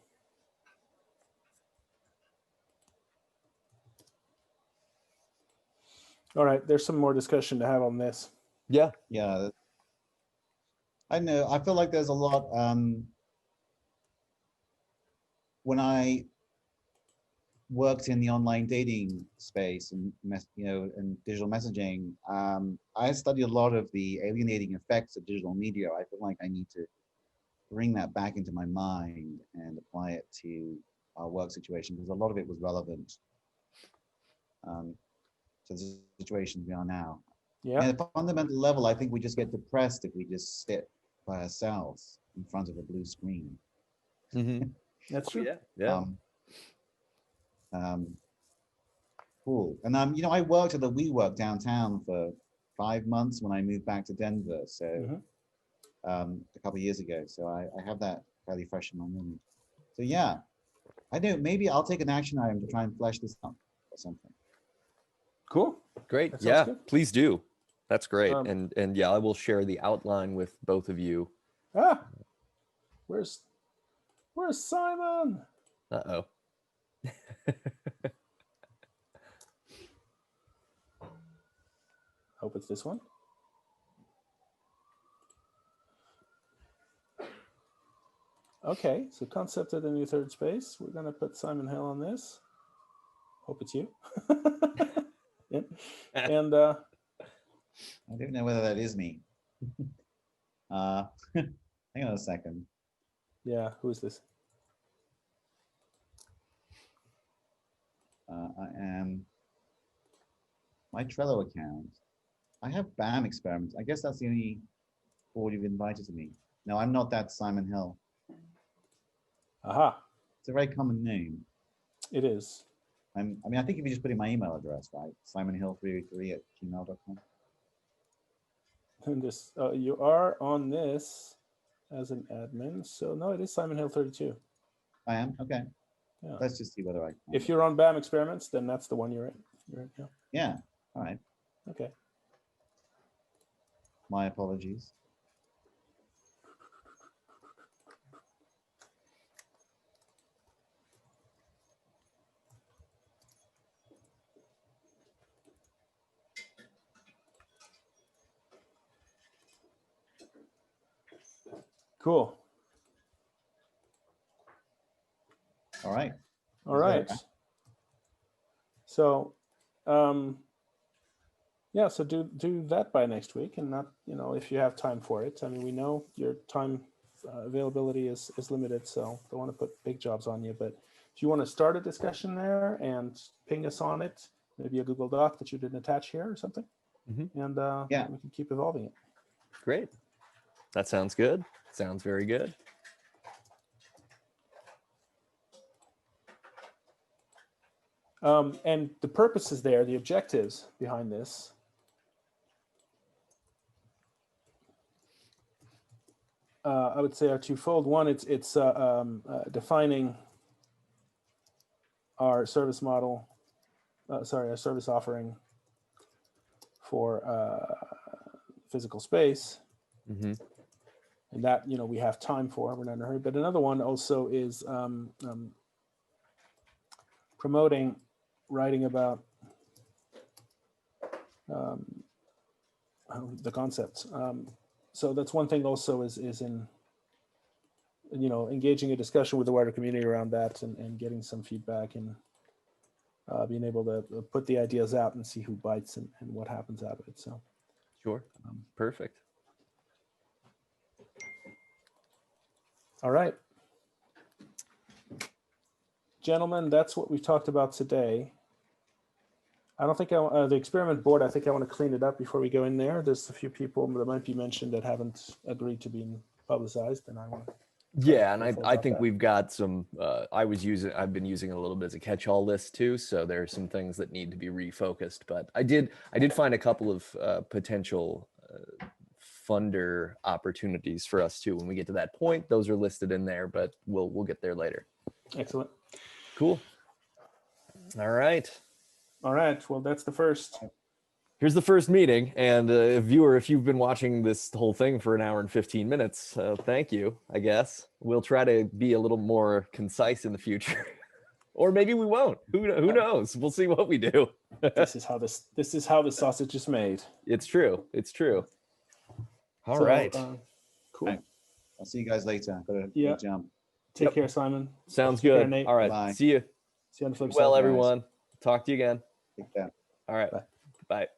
All right. There's some more discussion to have on this. Yeah. Yeah. I know. I feel like there's a lot. When I worked in the online dating space and and digital messaging, I studied a lot of the alienating effects of digital media. I feel like I need to bring that back into my mind and apply it to our work situation, because a lot of it was relevant to the situation we are now. Yeah. And at a fundamental level, I think we just get depressed if we just sit by ourselves in front of a blue screen. Mm-hmm. That's true. Yeah. Cool. And I worked at the WeWork downtown for 5 months when I moved back to Denver. So a couple of years ago. So I have that fairly fresh in my memory. So yeah, I know, maybe I'll take an action item to try and flesh this up or something. Cool. Great. That sounds Yeah, good. Please do. That's great. And yeah, I will share the outline with both of you. Where's Simon? Uh-oh. Hope it's this one. Okay, so concept of the new third space. We're going to put Simon Hill on this. hope it's you. Yeah. And I don't even know whether that is me. Hang on a second. yeah, who is this? I am my Trello account. I have BAM experiments. I guess that's the only board you've invited to me. No, I'm not that Simon Hill. Aha, It's a very common name. it is. I mean, I think if you just put in my email address, right? simonhill383@gmail.com. And this, you are on this as an admin. So no, it is Simon Hill 32. I am? Okay. Yeah. Let's just see whether I can. If you're on BAM experiments, then that's the one you're in. You're in, yeah. Yeah. All right. Okay. My apologies. Cool. All right. All right. So, yeah, so do that by next week, and not, if you have time for it. I mean, we know your time availability is limited, so don't want to put big jobs on you. But if you want to start a discussion there and ping us on it, maybe a Google Doc that you didn't attach here or something, and yeah, we can keep evolving it. Great. That sounds good. Sounds very good. And the purposes there, the objectives behind this. I would say are twofold. One, it's defining our service model, our service offering for physical space, and that we have time for. We're not in a hurry. But another one also is promoting writing about the concepts. So that's one thing also is in engaging a discussion with the wider community around that and getting some feedback and being able to put the ideas out and see who bites and what happens out of it. So sure. Perfect. All right, gentlemen, that's what we've talked about today. I don't think the experiment board, I think I want to clean it up before we go in there. There's a few people that might be mentioned that haven't agreed to being publicized, and I want to. Yeah, and I think we've got some. I've been using a little bit as a catch-all list too, so there are some things that need to be refocused. But I did find a couple of potential funder opportunities for us too. When we get to that point, those are listed in there, but we'll get there later. Excellent. Cool. All right. All right. Well, that's the first. Here's the first meeting. And viewer, if you've been watching this whole thing for an hour and 15 minutes, thank you, I guess. We'll try to be a little more concise in the future. Or maybe we won't. Who knows? We'll see what we do. This is how the sausage is made. It's true. It's true. All right. Cool. Right. I'll see you guys later. Gotta jump. Take care, Simon. Sounds good. Nate. All right. Bye. See you. See you on the flip side. Well, everyone. Talk to you again. Take care. All right. Bye. Bye.